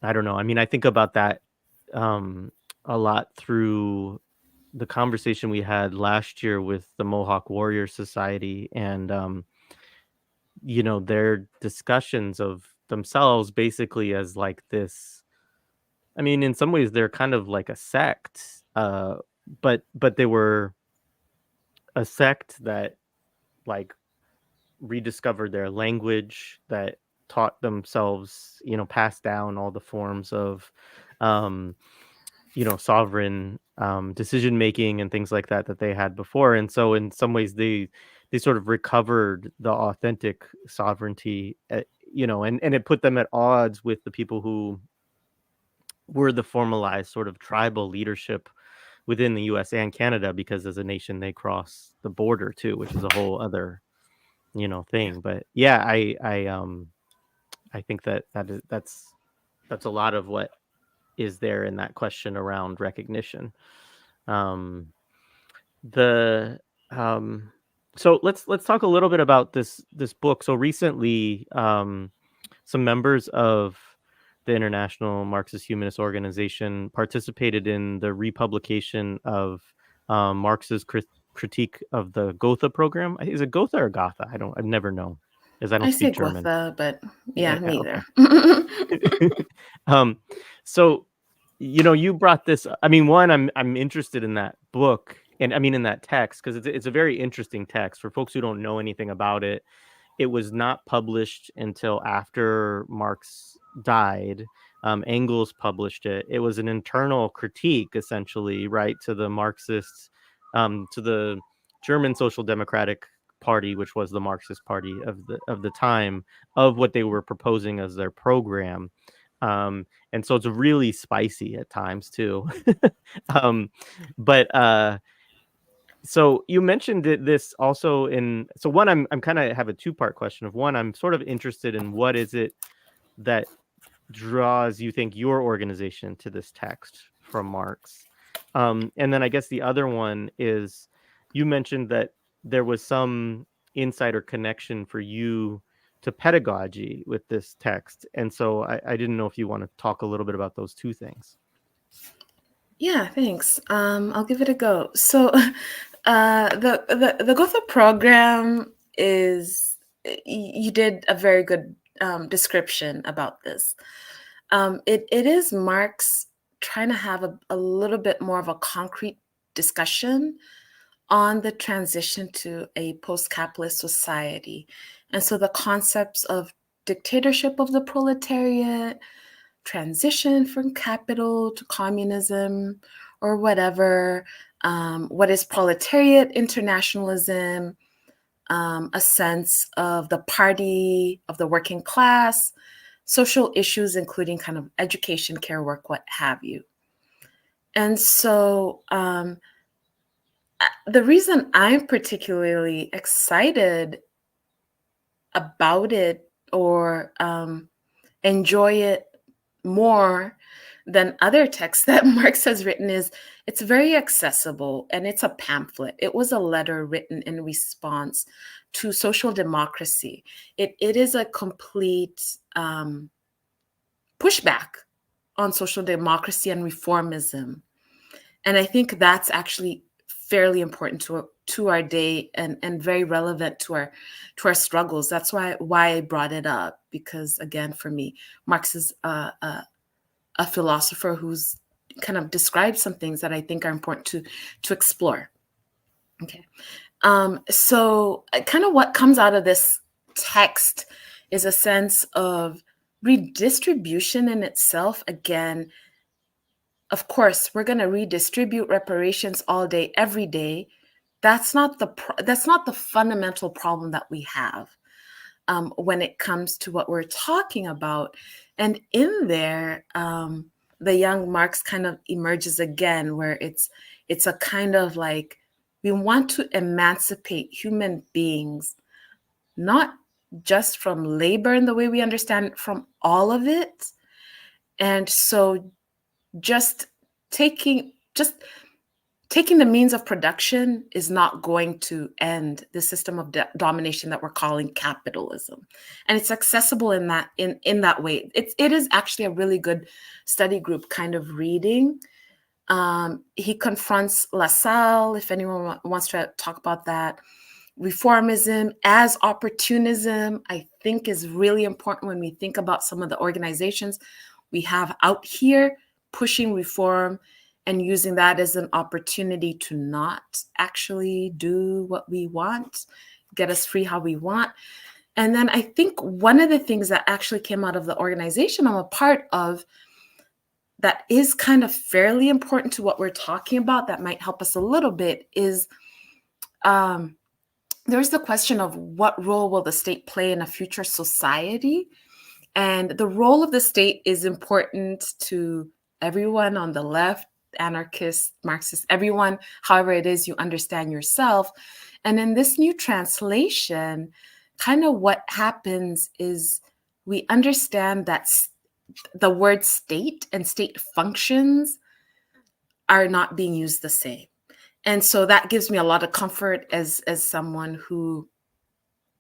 I don't know. I mean, I think about that um a lot through the conversation we had last year with the Mohawk Warrior Society, and their discussions of themselves basically as like this. I mean, in some ways they're kind of like a sect, but they were a sect that like rediscovered their language, that taught themselves, passed down all the forms of um sovereign decision making and things like that that they had before. And so in some ways they sort of recovered the authentic sovereignty, and it put them at odds with the people who were the formalized sort of tribal leadership within the US and Canada, because as a nation they cross the border too, which is a whole other thing. But yeah, I think that's a lot of what is there in that question around recognition. Um, the so let's talk a little bit about this book. So recently, some members of the International Marxist-Humanist Organization participated in the republication of Marx's critique of the Gotha program. Is it Gotha or Gotha? I've never known, as I don't I say speak German. Gotha, but yeah, me either. Um, so you brought this. I mean, one, I'm interested in that book, and I mean in that text, because it's a very interesting text for folks who don't know anything about it. It was not published until after Marx died. Engels published it. It was an internal critique, essentially, right, to the Marxists, to the German Social Democratic Party, which was the Marxist party of the time, of what they were proposing as their program. And so it's really spicy at times too. But so you mentioned this also so one, I'm kind of have a two-part question. Of one, I'm sort of interested in what is it that draws, you think, your organization to this text from Marx. And then I guess the other one is, you mentioned that there was some insight or connection for you to pedagogy with this text. And so I didn't know if you want to talk a little bit about those two things. Yeah, thanks. I'll give it a go. So the Gotha program is, you did a very good description about this. It is Marx trying to have a little bit more of a concrete discussion on the transition to a post-capitalist society. And so the concepts of dictatorship of the proletariat, transition from capital to communism or whatever, what is proletariat internationalism, a sense of the party of the working class, social issues, including kind of education, care work, what have you. And so the reason I'm particularly excited about it or enjoy it more than other texts that Marx has written is it's very accessible, and it's a pamphlet. It was a letter written in response to social democracy. It is a complete pushback on social democracy and reformism. And I think that's actually fairly important to our day, and very relevant to our struggles. That's why I brought it up, because again, for me, Marx is a philosopher who's kind of described some things that I think are important to explore. Okay. So kind of what comes out of this text is a sense of redistribution in itself. Again, of course, we're going to redistribute reparations all day, every day. That's not the fundamental problem that we have when it comes to what we're talking about. And in there, the young Marx kind of emerges again, where it's a kind of like, we want to emancipate human beings, not just from labor in the way we understand it, from all of it. And so just taking the means of production is not going to end the system of domination that we're calling capitalism. And it's accessible in that way. It is actually a really good study group kind of reading. He confronts LaSalle, if anyone wants to talk about that. Reformism as opportunism, I think, is really important when we think about some of the organizations we have out here pushing reform and using that as an opportunity to not actually do what we want, get us free how we want. And then I think one of the things that actually came out of the organization I'm a part of that is kind of fairly important to what we're talking about, that might help us a little bit, is there's the question of what role will the state play in a future society? And the role of the state is important to everyone on the left, anarchists, Marxists, everyone, however it is you understand yourself. And in this new translation, kind of what happens is we understand that the word state and state functions are not being used the same. And so that gives me a lot of comfort as someone who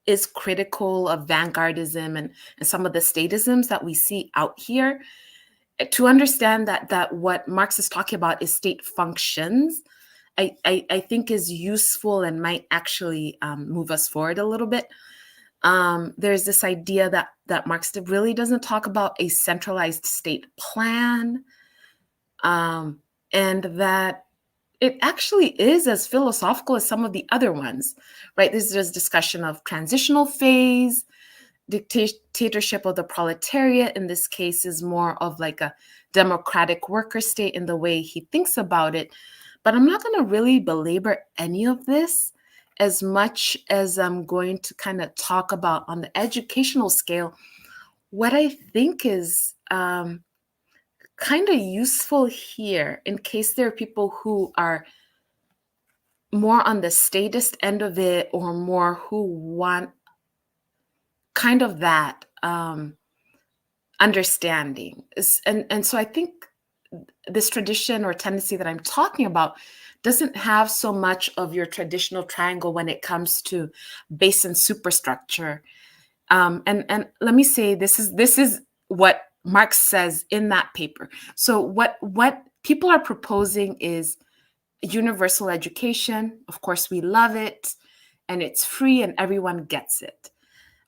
is critical of vanguardism and some of the statisms that we see out here, to understand that what Marx is talking about is state functions, I think is useful and might actually move us forward a little bit. There's this idea that Marx really doesn't talk about a centralized state plan, and that it actually is as philosophical as some of the other ones, right? There's discussion of transitional phase, dictatorship of the proletariat. In this case, is more of like a democratic worker state in the way he thinks about it. But I'm not going to really belabor any of this, as much as I'm going to kind of talk about on the educational scale what I think is kind of useful here, in case there are people who are more on the statist end of it, or more who want kind of that understanding. And so I think this tradition or tendency that I'm talking about doesn't have so much of your traditional triangle when it comes to base and superstructure. And let me say, this is what Marx says in that paper. So what people are proposing is universal education. Of course, we love it, and it's free and everyone gets it.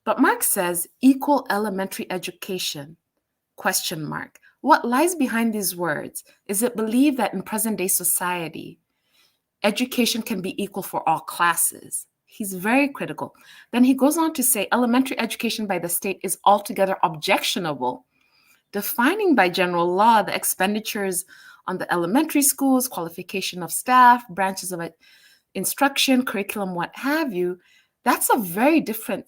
But Marx says equal elementary education, ? What lies behind these words? Is it believed that in present-day society, education can be equal for all classes? He's very critical. Then he goes on to say elementary education by the state is altogether objectionable, defining by general law the expenditures on the elementary schools, qualification of staff, branches of instruction, curriculum, what have you. That's a very different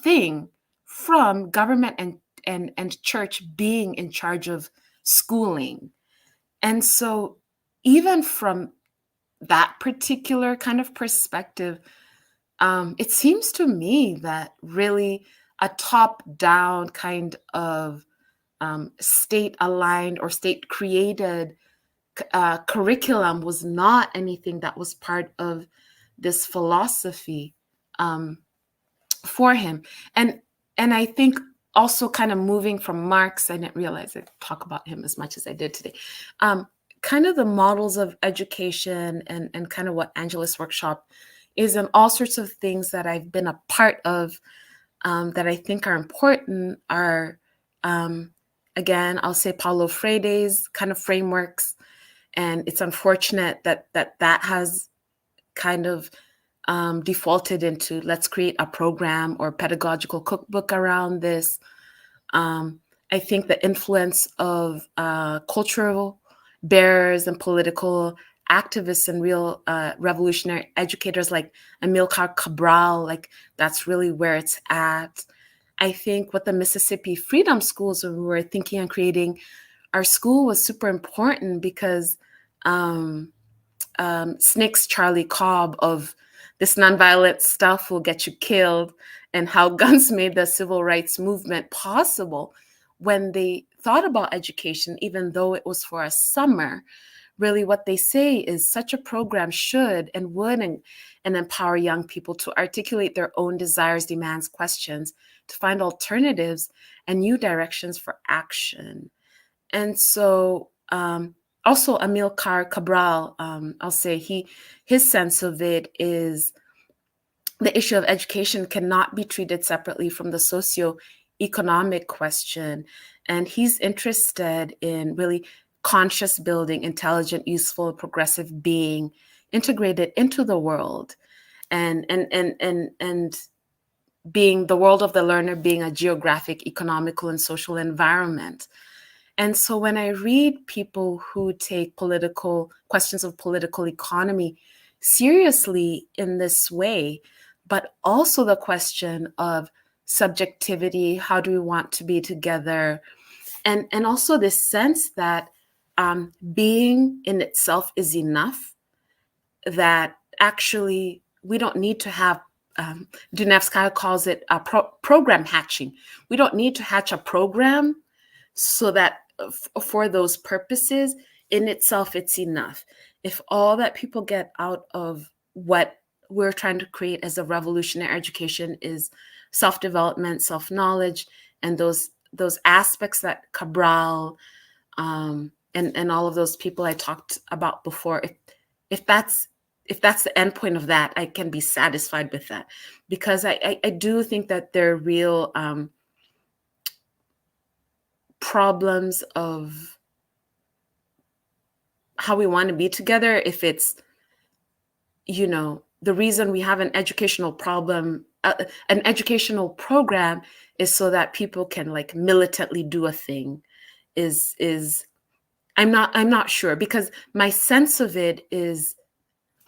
thing from government and church being in charge of schooling. And so even from that particular kind of perspective, it seems to me that really a top-down kind of state aligned or state created curriculum was not anything that was part of this philosophy for him. And I think also kind of moving from Marx, I didn't realize I'd talk about him as much as I did today. Kind of the models of education and kind of what Angela's workshop is, and all sorts of things that I've been a part of that I think are important are, again, I'll say Paulo Freire's kind of frameworks. And it's unfortunate that has kind of defaulted into let's create a program or pedagogical cookbook around this. I think the influence of cultural bearers and political activists and real revolutionary educators like Amilcar Cabral, like that's really where it's at. I think what the Mississippi Freedom Schools, when we were thinking and creating our school, was super important because Snick's Charlie Cobb of this nonviolent stuff will get you killed and how guns made the civil rights movement possible. When they thought about education, even though it was for a summer, really what they say is such a program should and would and empower young people to articulate their own desires, demands, questions, to find alternatives and new directions for action. And so also Amilcar Cabral, I'll say his sense of it is the issue of education cannot be treated separately from the socio-economic question. And he's interested in really conscious building, intelligent, useful, progressive being integrated into the world, and being the world of the learner being a geographic, economical, and social environment. And so when I read people who take political questions of political economy seriously in this way, but also the question of subjectivity, how do we want to be together, and also this sense that being in itself is enough, that actually we don't need to have, Dunevskaya calls it a program hatching. We don't need to hatch a program so that for those purposes, in itself, it's enough. If all that people get out of what we're trying to create as a revolutionary education is self-development, self-knowledge, and those aspects that Cabral and all of those people I talked about before, if that's the end point of that, I can be satisfied with that, because I do think that there are real problems of how we want to be together. If it's, the reason we have an educational problem, an educational program is so that people can like militantly do a thing, is I'm not sure, because my sense of it is,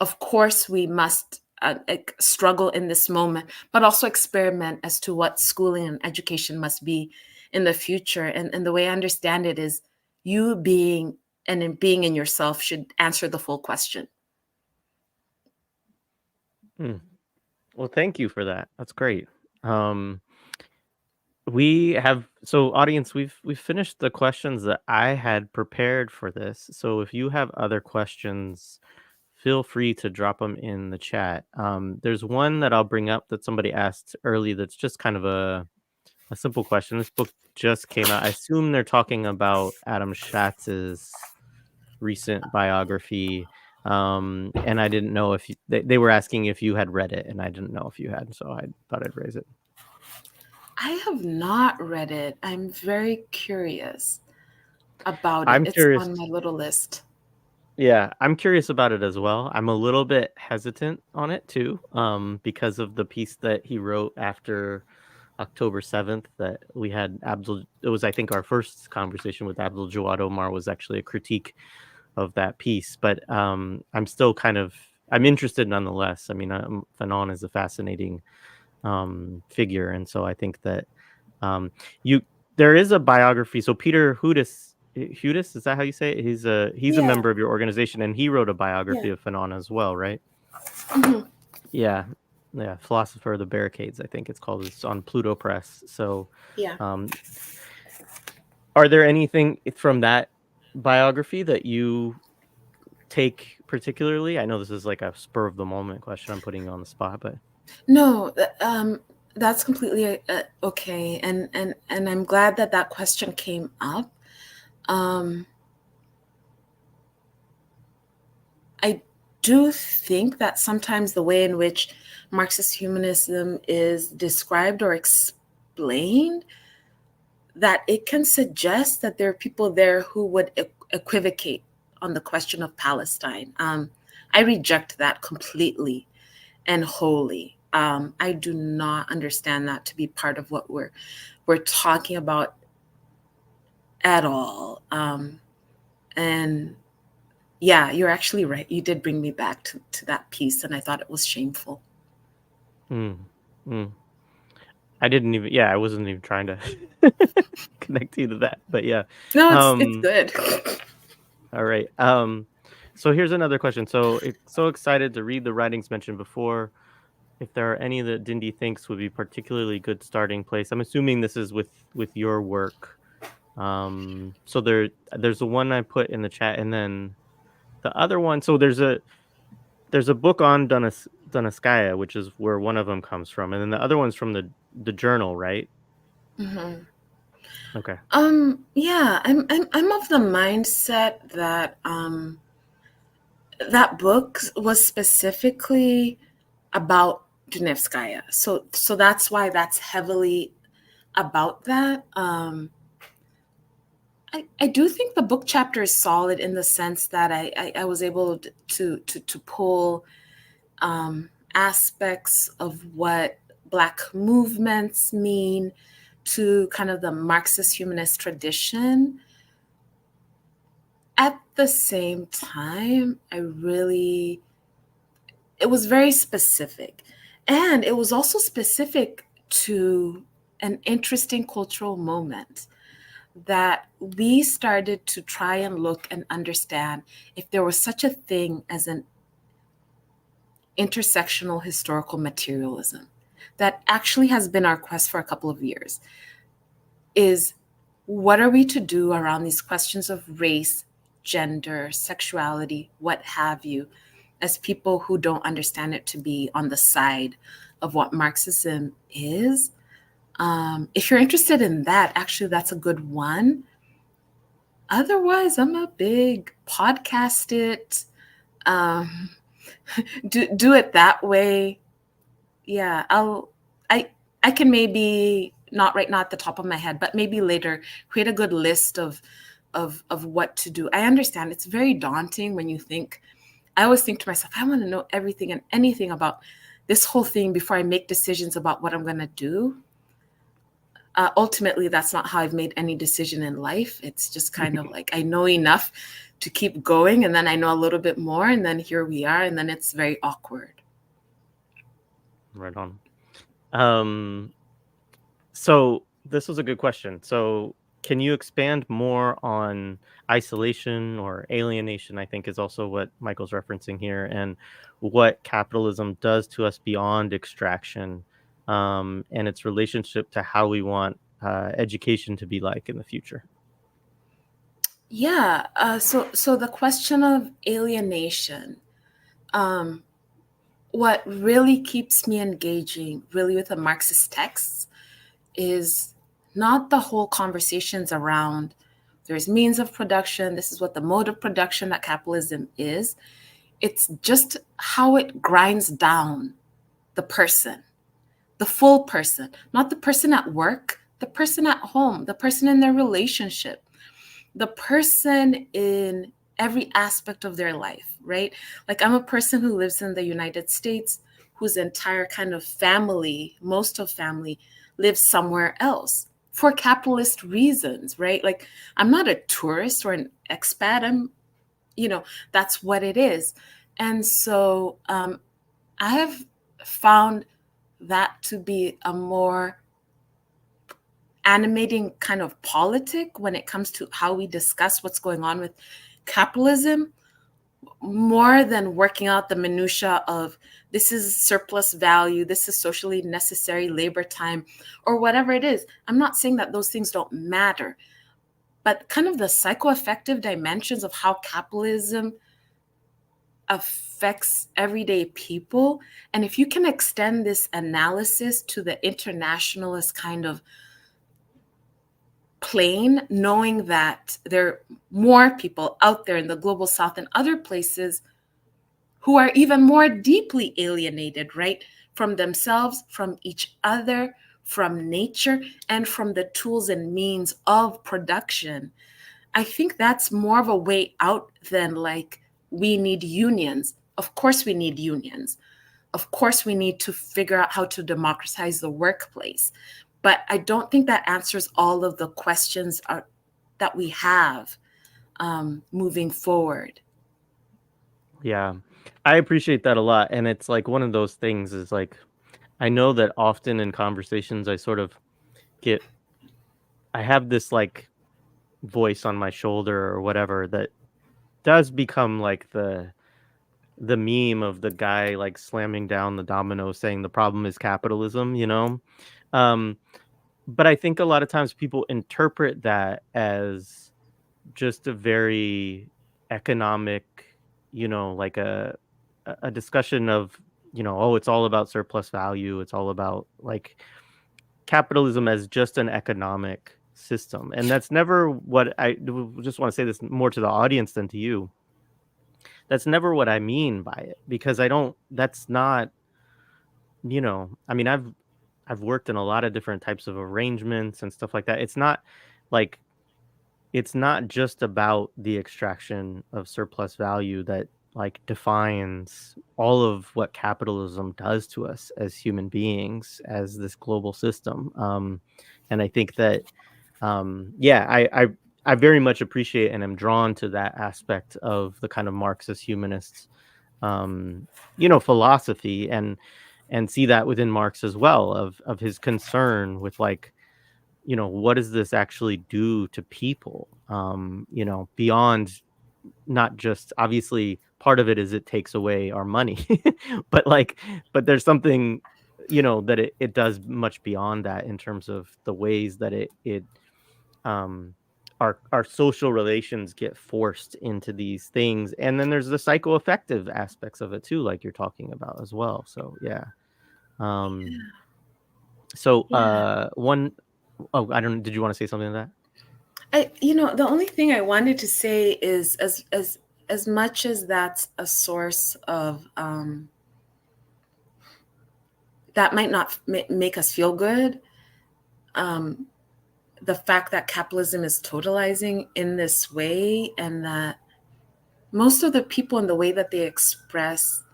of course, we must struggle in this moment, but also experiment as to what schooling and education must be in the future. And the way I understand it is you being and in being in yourself should answer the full question. Well, thank you for that. That's great. We have, so audience, we've finished the questions that I had prepared for this. So if you have other questions, feel free to drop them in the chat. There's one that I'll bring up that somebody asked early that's just kind of a simple question. This book just came out. I assume they're talking about Adam Schatz's recent biography. And I didn't know if they were asking if you had read it, and I didn't know if you had, so I thought I'd raise it. I have not read it. I'm very curious about it. I'm curious. It's on my little list. Yeah, I'm curious about it as well. I'm a little bit hesitant on it too, because of the piece that he wrote after October 7th that we had. It was, I think, our first conversation with Abdul Jawad Omar was actually a critique of that piece. But I'm still I'm interested nonetheless. I mean, Fanon is a fascinating figure, and so I think that there is a biography. So Peter Hudis, is that how you say it? He's a member of your organization, and he wrote a biography of Fanon as well, right? Mm-hmm. Yeah, Philosopher of the Barricades, I think it's called. It's on Pluto Press. So yeah. Are there anything from that biography that you take particularly? I know this is like a spur of the moment question. I'm putting you on the spot, but No, that's completely okay, and I'm glad that that question came up. Um, I do think that sometimes the way in which Marxist humanism is described or explained, that it can suggest that there are people there who would equivocate on the question of Palestine. I reject that completely and wholly. I do not understand that to be part of what we're talking about at all. And yeah, you're actually right. You did bring me back to that piece, and I thought it was shameful. mm, mm. I didn't even. Yeah, I wasn't even trying to connect you to that. But yeah. No, it's Um. good. All right. So here's another question. So so excited to read the writings mentioned before. If there are any that Dindy thinks would be particularly good starting place. I'm assuming this is with your work. So there's the one I put in the chat, and then the other one. So there's a book on Donetskaya, which is where one of them comes from, and then the other one's from the journal, right? Hmm. Okay. Yeah, I'm of the mindset that that book was specifically about Dunevskaya. So that's why that's heavily about that. I do think the book chapter is solid in the sense that I was able to pull aspects of what Black movements mean to kind of the Marxist humanist tradition. At the same time, it was very specific. And it was also specific to an interesting cultural moment that we started to try and look and understand if there was such a thing as an intersectional historical materialism. That actually has been our quest for a couple of years, is what are we to do around these questions of race, gender, sexuality, what have you, as people who don't understand it to be on the side of what Marxism is. If you're interested in that, actually, that's a good one. Otherwise, I'm a big podcast it, um, do it that way. Yeah, I I can maybe not right now at the top of my head, but maybe later create a good list of what to do. I understand it's very daunting when you think. I always think to myself, I want to know everything and anything about this whole thing before I make decisions about what I'm going to do. Ultimately, that's not how I've made any decision in life. It's just kind of like I know enough to keep going, and then I know a little bit more, and then here we are, and then it's very awkward. Right on. Um, so this was a good question. So can you expand more on isolation or alienation? I think is also what Michael's referencing here, and what capitalism does to us beyond extraction, and its relationship to how we want education to be like in the future. Yeah. So the question of alienation, um, what really keeps me engaging, really, with the Marxist texts, is not the whole conversations around there's means of production. This is what the mode of production that capitalism is. It's just how it grinds down the person, the full person, not the person at work, the person at home, the person in their relationship, the person in every aspect of their life, right? Like I'm a person who lives in the United States whose entire kind of family, most of family, lives somewhere else for capitalist reasons, right? Like I'm not a tourist or an expat. You know, that's what it is. And so I have found that to be a more animating kind of politic when it comes to how we discuss what's going on with capitalism, more than working out the minutia of this is surplus value, this is socially necessary labor time, or whatever it is. I'm not saying that those things don't matter, but kind of the psychoaffective dimensions of how capitalism affects everyday people. And if you can extend this analysis to the internationalist kind of plane, knowing that there are more people out there in the global south and other places who are even more deeply alienated, right? From themselves, from each other, from nature, and from the tools and means of production. I think that's more of a way out than like, we need unions. Of course, we need unions. Of course, we need to figure out how to democratize the workplace. But I don't think that answers all of the questions that we have moving forward. Yeah, I appreciate that a lot. And it's like one of those things is like, I know that often in conversations, I sort of get, I have this like voice on my shoulder or whatever that does become like the meme of the guy like slamming down the domino saying the problem is capitalism, you know? Um, but I think a lot of times people interpret that as just a very economic, like a discussion of, oh, it's all about surplus value. It's all about like capitalism as just an economic system. And that's never what just want to say this more to the audience than to you. That's never what I mean by it, because I don't, that's not, I mean, I've worked in a lot of different types of arrangements and stuff like that. Like, it's not just about the extraction of surplus value that like defines all of what capitalism does to us as human beings, as this global system. And I think that, yeah, I very much appreciate and am drawn to that aspect of the kind of Marxist humanists, philosophy, and see that within Marx as well, of his concern with like, what does this actually do to people? Beyond, not just, obviously part of it is it takes away our money, but like, but there's something, that it does much beyond that in terms of the ways that it um our social relations get forced into these things. And then there's the psychoaffective aspects of it too, like you're talking about as well. So yeah. Um so Yeah. one Oh, I don't, did you want to say something to that? The only thing I wanted to say is, as much as that's a source of that might not make us feel good, um, the fact that capitalism is totalizing in this way, and that most of the people in the way that they express,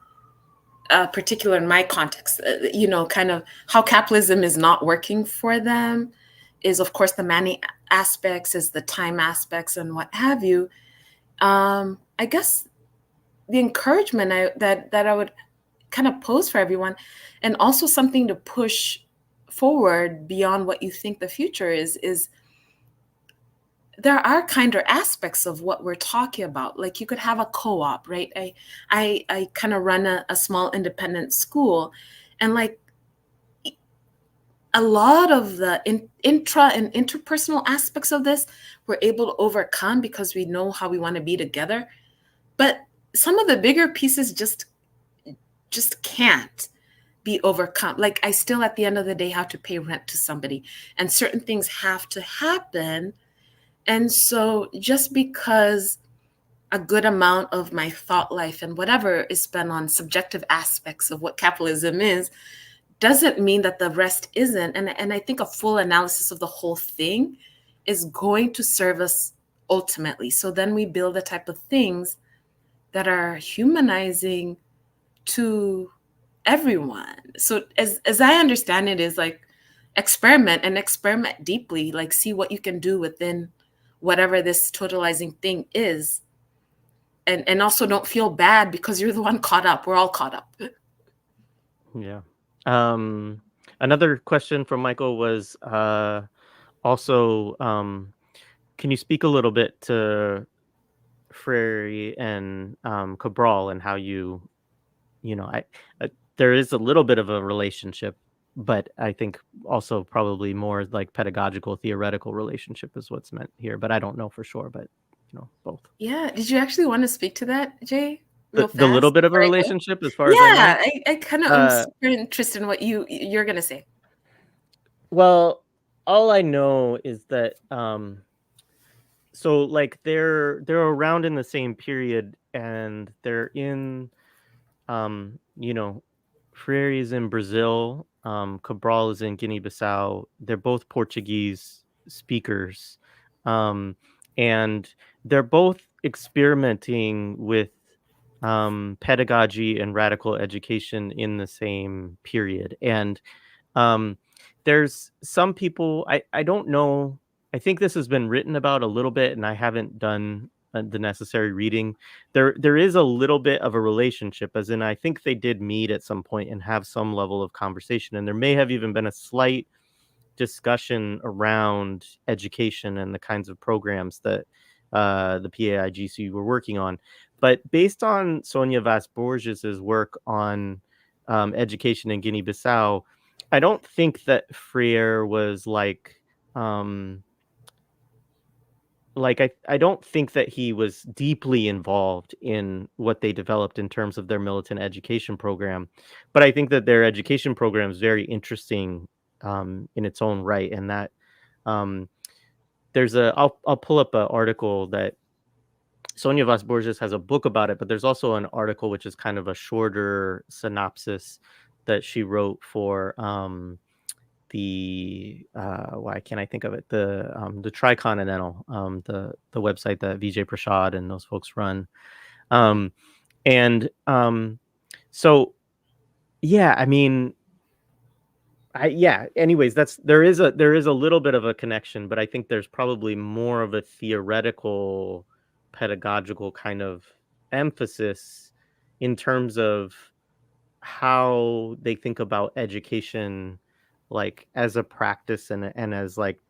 particular in my context, kind of how capitalism is not working for them, is of course the money aspects, is the time aspects, and what have you. I guess the encouragement that I would kind of pose for everyone, and also something to push forward beyond what you think the future is there are kinder aspects of what we're talking about. Like, you could have a co-op, right? I kind of run a small independent school, and like a lot of the intra and interpersonal aspects of this we're able to overcome because we know how we want to be together. But some of the bigger pieces just can't be overcome. Like, I still at the end of the day have to pay rent to somebody, and certain things have to happen. And so just because a good amount of my thought life and whatever is spent on subjective aspects of what capitalism is, doesn't mean that the rest isn't. And I think a full analysis of the whole thing is going to serve us ultimately. So then we build the type of things that are humanizing to everyone. So as I understand it, is like experiment, and experiment deeply, like see what you can do within whatever this totalizing thing is. And also don't feel bad because you're the one caught up. We're all caught up. Yeah. Um, Another question from Michael was also, can you speak a little bit to Freire and Cabral, and how you know, there is a little bit of a relationship but I think also probably more like pedagogical, theoretical relationship is what's meant here. But I don't know for sure, but both. Yeah. Did you actually want to speak to that, Jay, real The little fast bit of a before I go? relationship as far as I Yeah, know. I kind of am Uh, super interested in what you're gonna say. well, all I know is that so like they're around in the same period, and they're in Freire is in Brazil, Cabral is in Guinea-Bissau. They're both Portuguese speakers, um, and they're both experimenting with pedagogy and radical education in the same period. And um, there's some people I don't know. I think this has been written about a little bit, and I haven't done the necessary reading. There is a little bit of a relationship, as in I think they did meet at some point and have some level of conversation, and there may have even been a slight discussion around education and the kinds of programs that the PAIGC were working on. But based on Sonia Vaz Borges's work on education in Guinea-Bissau, I don't think that Freire was I don't think that he was deeply involved in what they developed in terms of their militant education program, but I think that their education program is very interesting in its own right, and that um, I'll pull up an article that Sonia Vaz Borges has a book about it, but there's also an article which is kind of a shorter synopsis that she wrote for the why can't I think of it, the Tricontinental, the website that Vijay Prashad and those folks run, um and so yeah, I mean, anyways, there is a little bit of a connection, but I think there's probably more of a theoretical pedagogical kind of emphasis in terms of how they think about education, like as a practice, and as like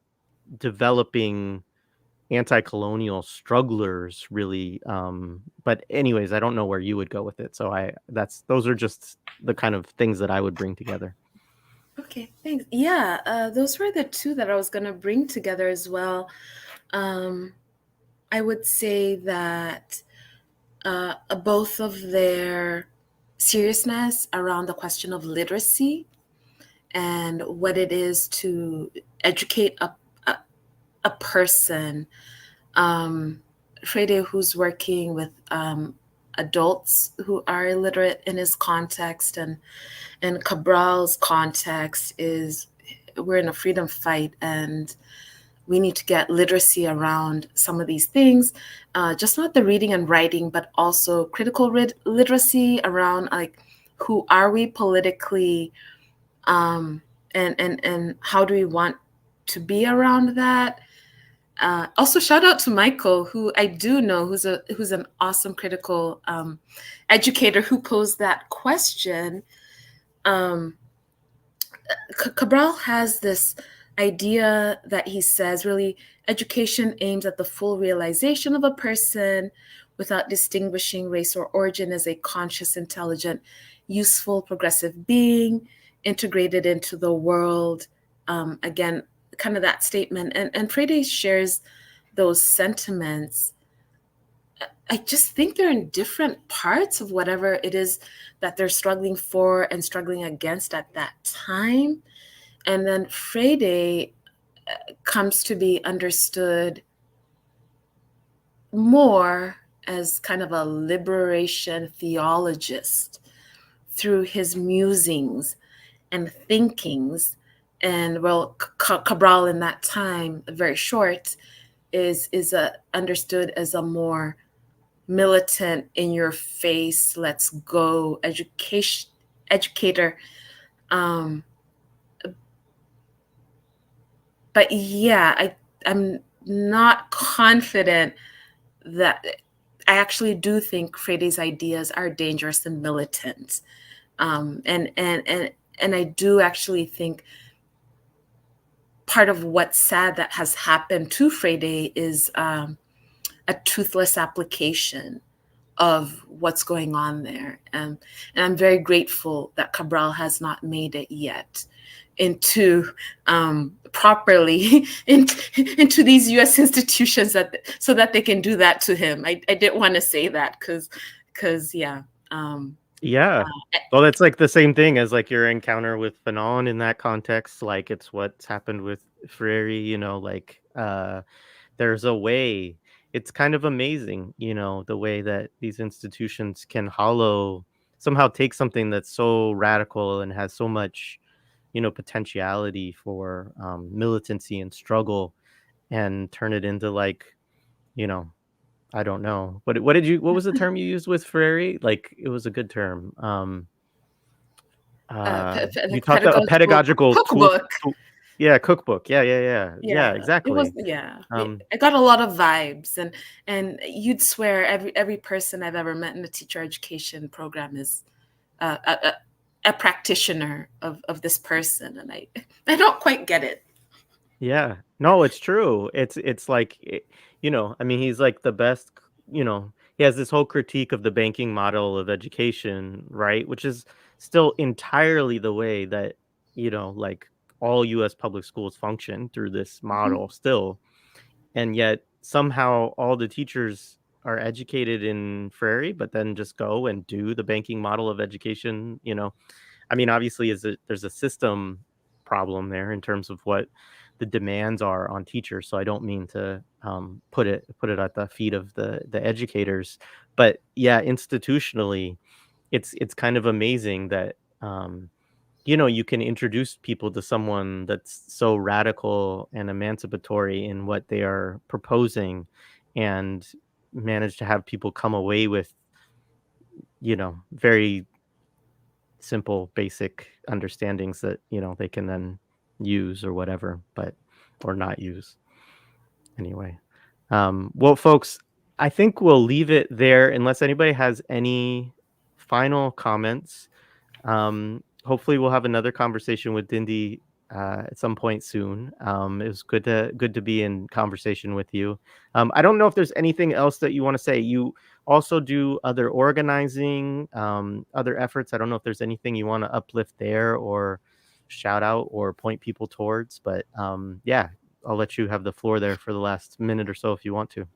developing anti-colonial strugglers, really. But anyways, I don't know where you would go with it, so those are just the kind of things that I would bring together. Okay, thanks. Yeah, those were the two that I was gonna bring together as well. I would say that both of their seriousness around the question of literacy and what it is to educate a person. Freire, who's working with adults who are illiterate in his context, and Cabral's context is we're in a freedom fight, and we need to get literacy around some of these things, just not the reading and writing, but also critical literacy around like who are we politically, and how do we want to be around that. Also, shout out to Michael, who I do know, who's an awesome critical educator who posed that question. Cabral has this idea that he says really education aims at the full realization of a person without distinguishing race or origin as a conscious, intelligent, useful, progressive being integrated into the world. Again, kind of that statement. And Freire shares those sentiments. I just think they're in different parts of whatever it is that they're struggling for and struggling against at that time. And then Freire comes to be understood more as kind of a liberation theologist through his musings and thinkings. And well, Cabral in that time, very short, is understood as a more militant, in your face, let's go educator. But yeah, I'm not confident that I actually do think Freire's ideas are dangerous and militant. And I do actually think part of what's sad that has happened to Freire is a toothless application of what's going on there. And I'm very grateful that Cabral has not made it yet into properly into these U.S. institutions so that they can do that to him. I didn't want to say that because yeah. Yeah. Well, it's like the same thing as like your encounter with Fanon in that context. Like it's what's happened with Freire, like there's a way. It's kind of amazing, the way that these institutions can somehow take something that's so radical and has so much, potentiality for militancy and struggle and turn it into like, you know, I don't know. What was the term you used with Freire? Like it was a good term. You Like talked about a pedagogical pedagogical cookbook. yeah, cookbook. Yeah, Yeah, it was. exactly. Yeah, Um, I got a lot of vibes, and you'd swear every person I've ever met in the teacher education program is a practitioner of this person, and I don't quite get it. yeah. No, it's true. It's like, I mean, he's like the best, he has this whole critique of the banking model of education, right? Which is still entirely the way that, like all US public schools function through this Mhm. model still. And yet somehow all the teachers are educated in Frary, but then just go and do the banking model of education. I mean, obviously, there's a system problem there in terms of what the demands are on teachers. So I don't mean to put it at the feet of the educators, but yeah, institutionally, it's kind of amazing that you can introduce people to someone that's so radical and emancipatory in what they are proposing, and manage to have people come away with very simple, basic understandings that, they can then use or whatever, or not use anyway. Well, folks, I think we'll leave it there unless anybody has any final comments. Hopefully we'll have another conversation with Dindi at some point soon. It was good to be in conversation with you. I don't know if there's anything else that you want to say. You also do other organizing, other efforts. I don't know if there's anything you want to uplift there or shout out or point people towards, but yeah, I'll let you have the floor there for the last minute or so if you want to.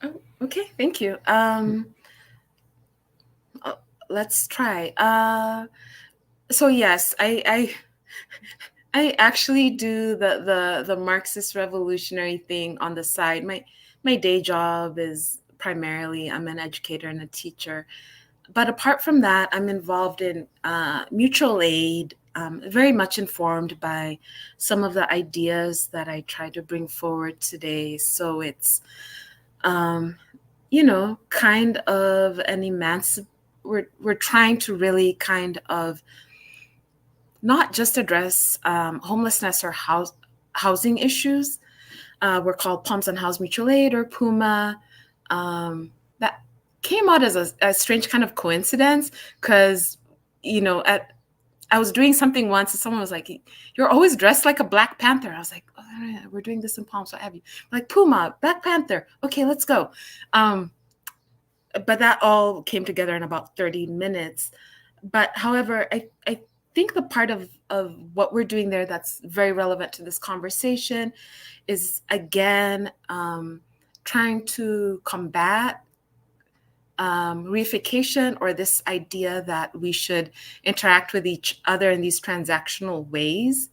Oh, okay, thank you. Uh, let's try. So yes, I actually do the Marxist revolutionary thing on the side. My day job is primarily I'm an educator and a teacher, but apart from that, I'm involved in mutual aid. Very much informed by some of the ideas that I try to bring forward today. So it's kind of an we're trying to really kind of not just address homelessness or housing issues. We're called Palms and House Mutual Aid or PUMA. That came out as a strange kind of coincidence because, I was doing something once and someone was like, "You're always dressed like a Black Panther." I was like, "Oh, yeah, we're doing this in Palms, what have you?" Like PUMA, Black Panther. Okay, let's go. But that all came together in about 30 minutes. But however, I think the part of what we're doing there that's very relevant to this conversation is, again, trying to combat reification, or this idea that we should interact with each other in these transactional ways,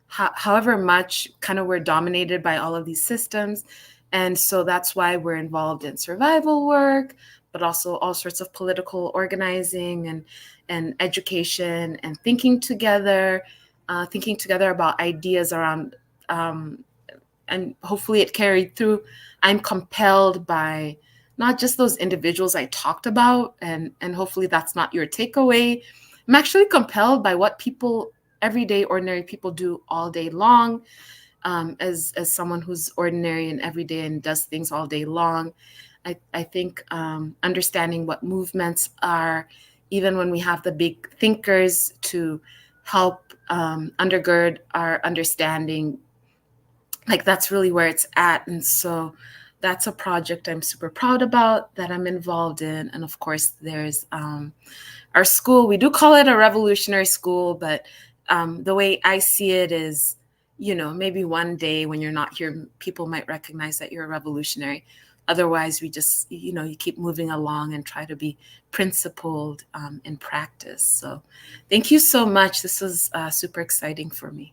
however much kind of we're dominated by all of these systems. And so that's why we're involved in survival work, but also all sorts of political organizing and education and thinking together about ideas around, and hopefully it carried through. I'm compelled by not just those individuals I talked about, and hopefully that's not your takeaway. I'm actually compelled by what people, everyday ordinary people, do all day long. As someone who's ordinary and everyday and does things all day long, I think understanding what movements are, even when we have the big thinkers to help undergird our understanding, like that's really where it's at. And so that's a project I'm super proud about that I'm involved in. And of course, there's our school. We do call it a revolutionary school, but the way I see it is, maybe one day when you're not here, people might recognize that you're a revolutionary. Otherwise, we just, you keep moving along and try to be principled in practice. So thank you so much. This was super exciting for me.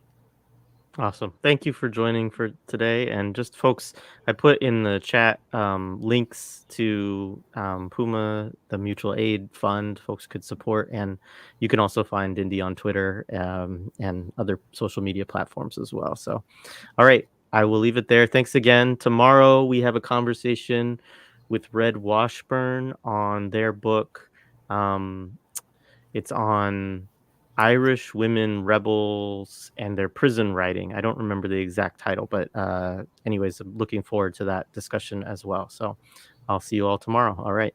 Awesome. Thank you for joining for today. And just folks, I put in the chat links to PUMA, the mutual aid fund folks could support. And you can also find Ndindi on Twitter and other social media platforms as well. So, all right, I will leave it there. Thanks again. Tomorrow we have a conversation with Red Washburn on their book. Um, it's on Irish women rebels and their prison writing. I don't remember the exact title, but anyways, I'm looking forward to that discussion as well. So I'll see you all tomorrow. All right.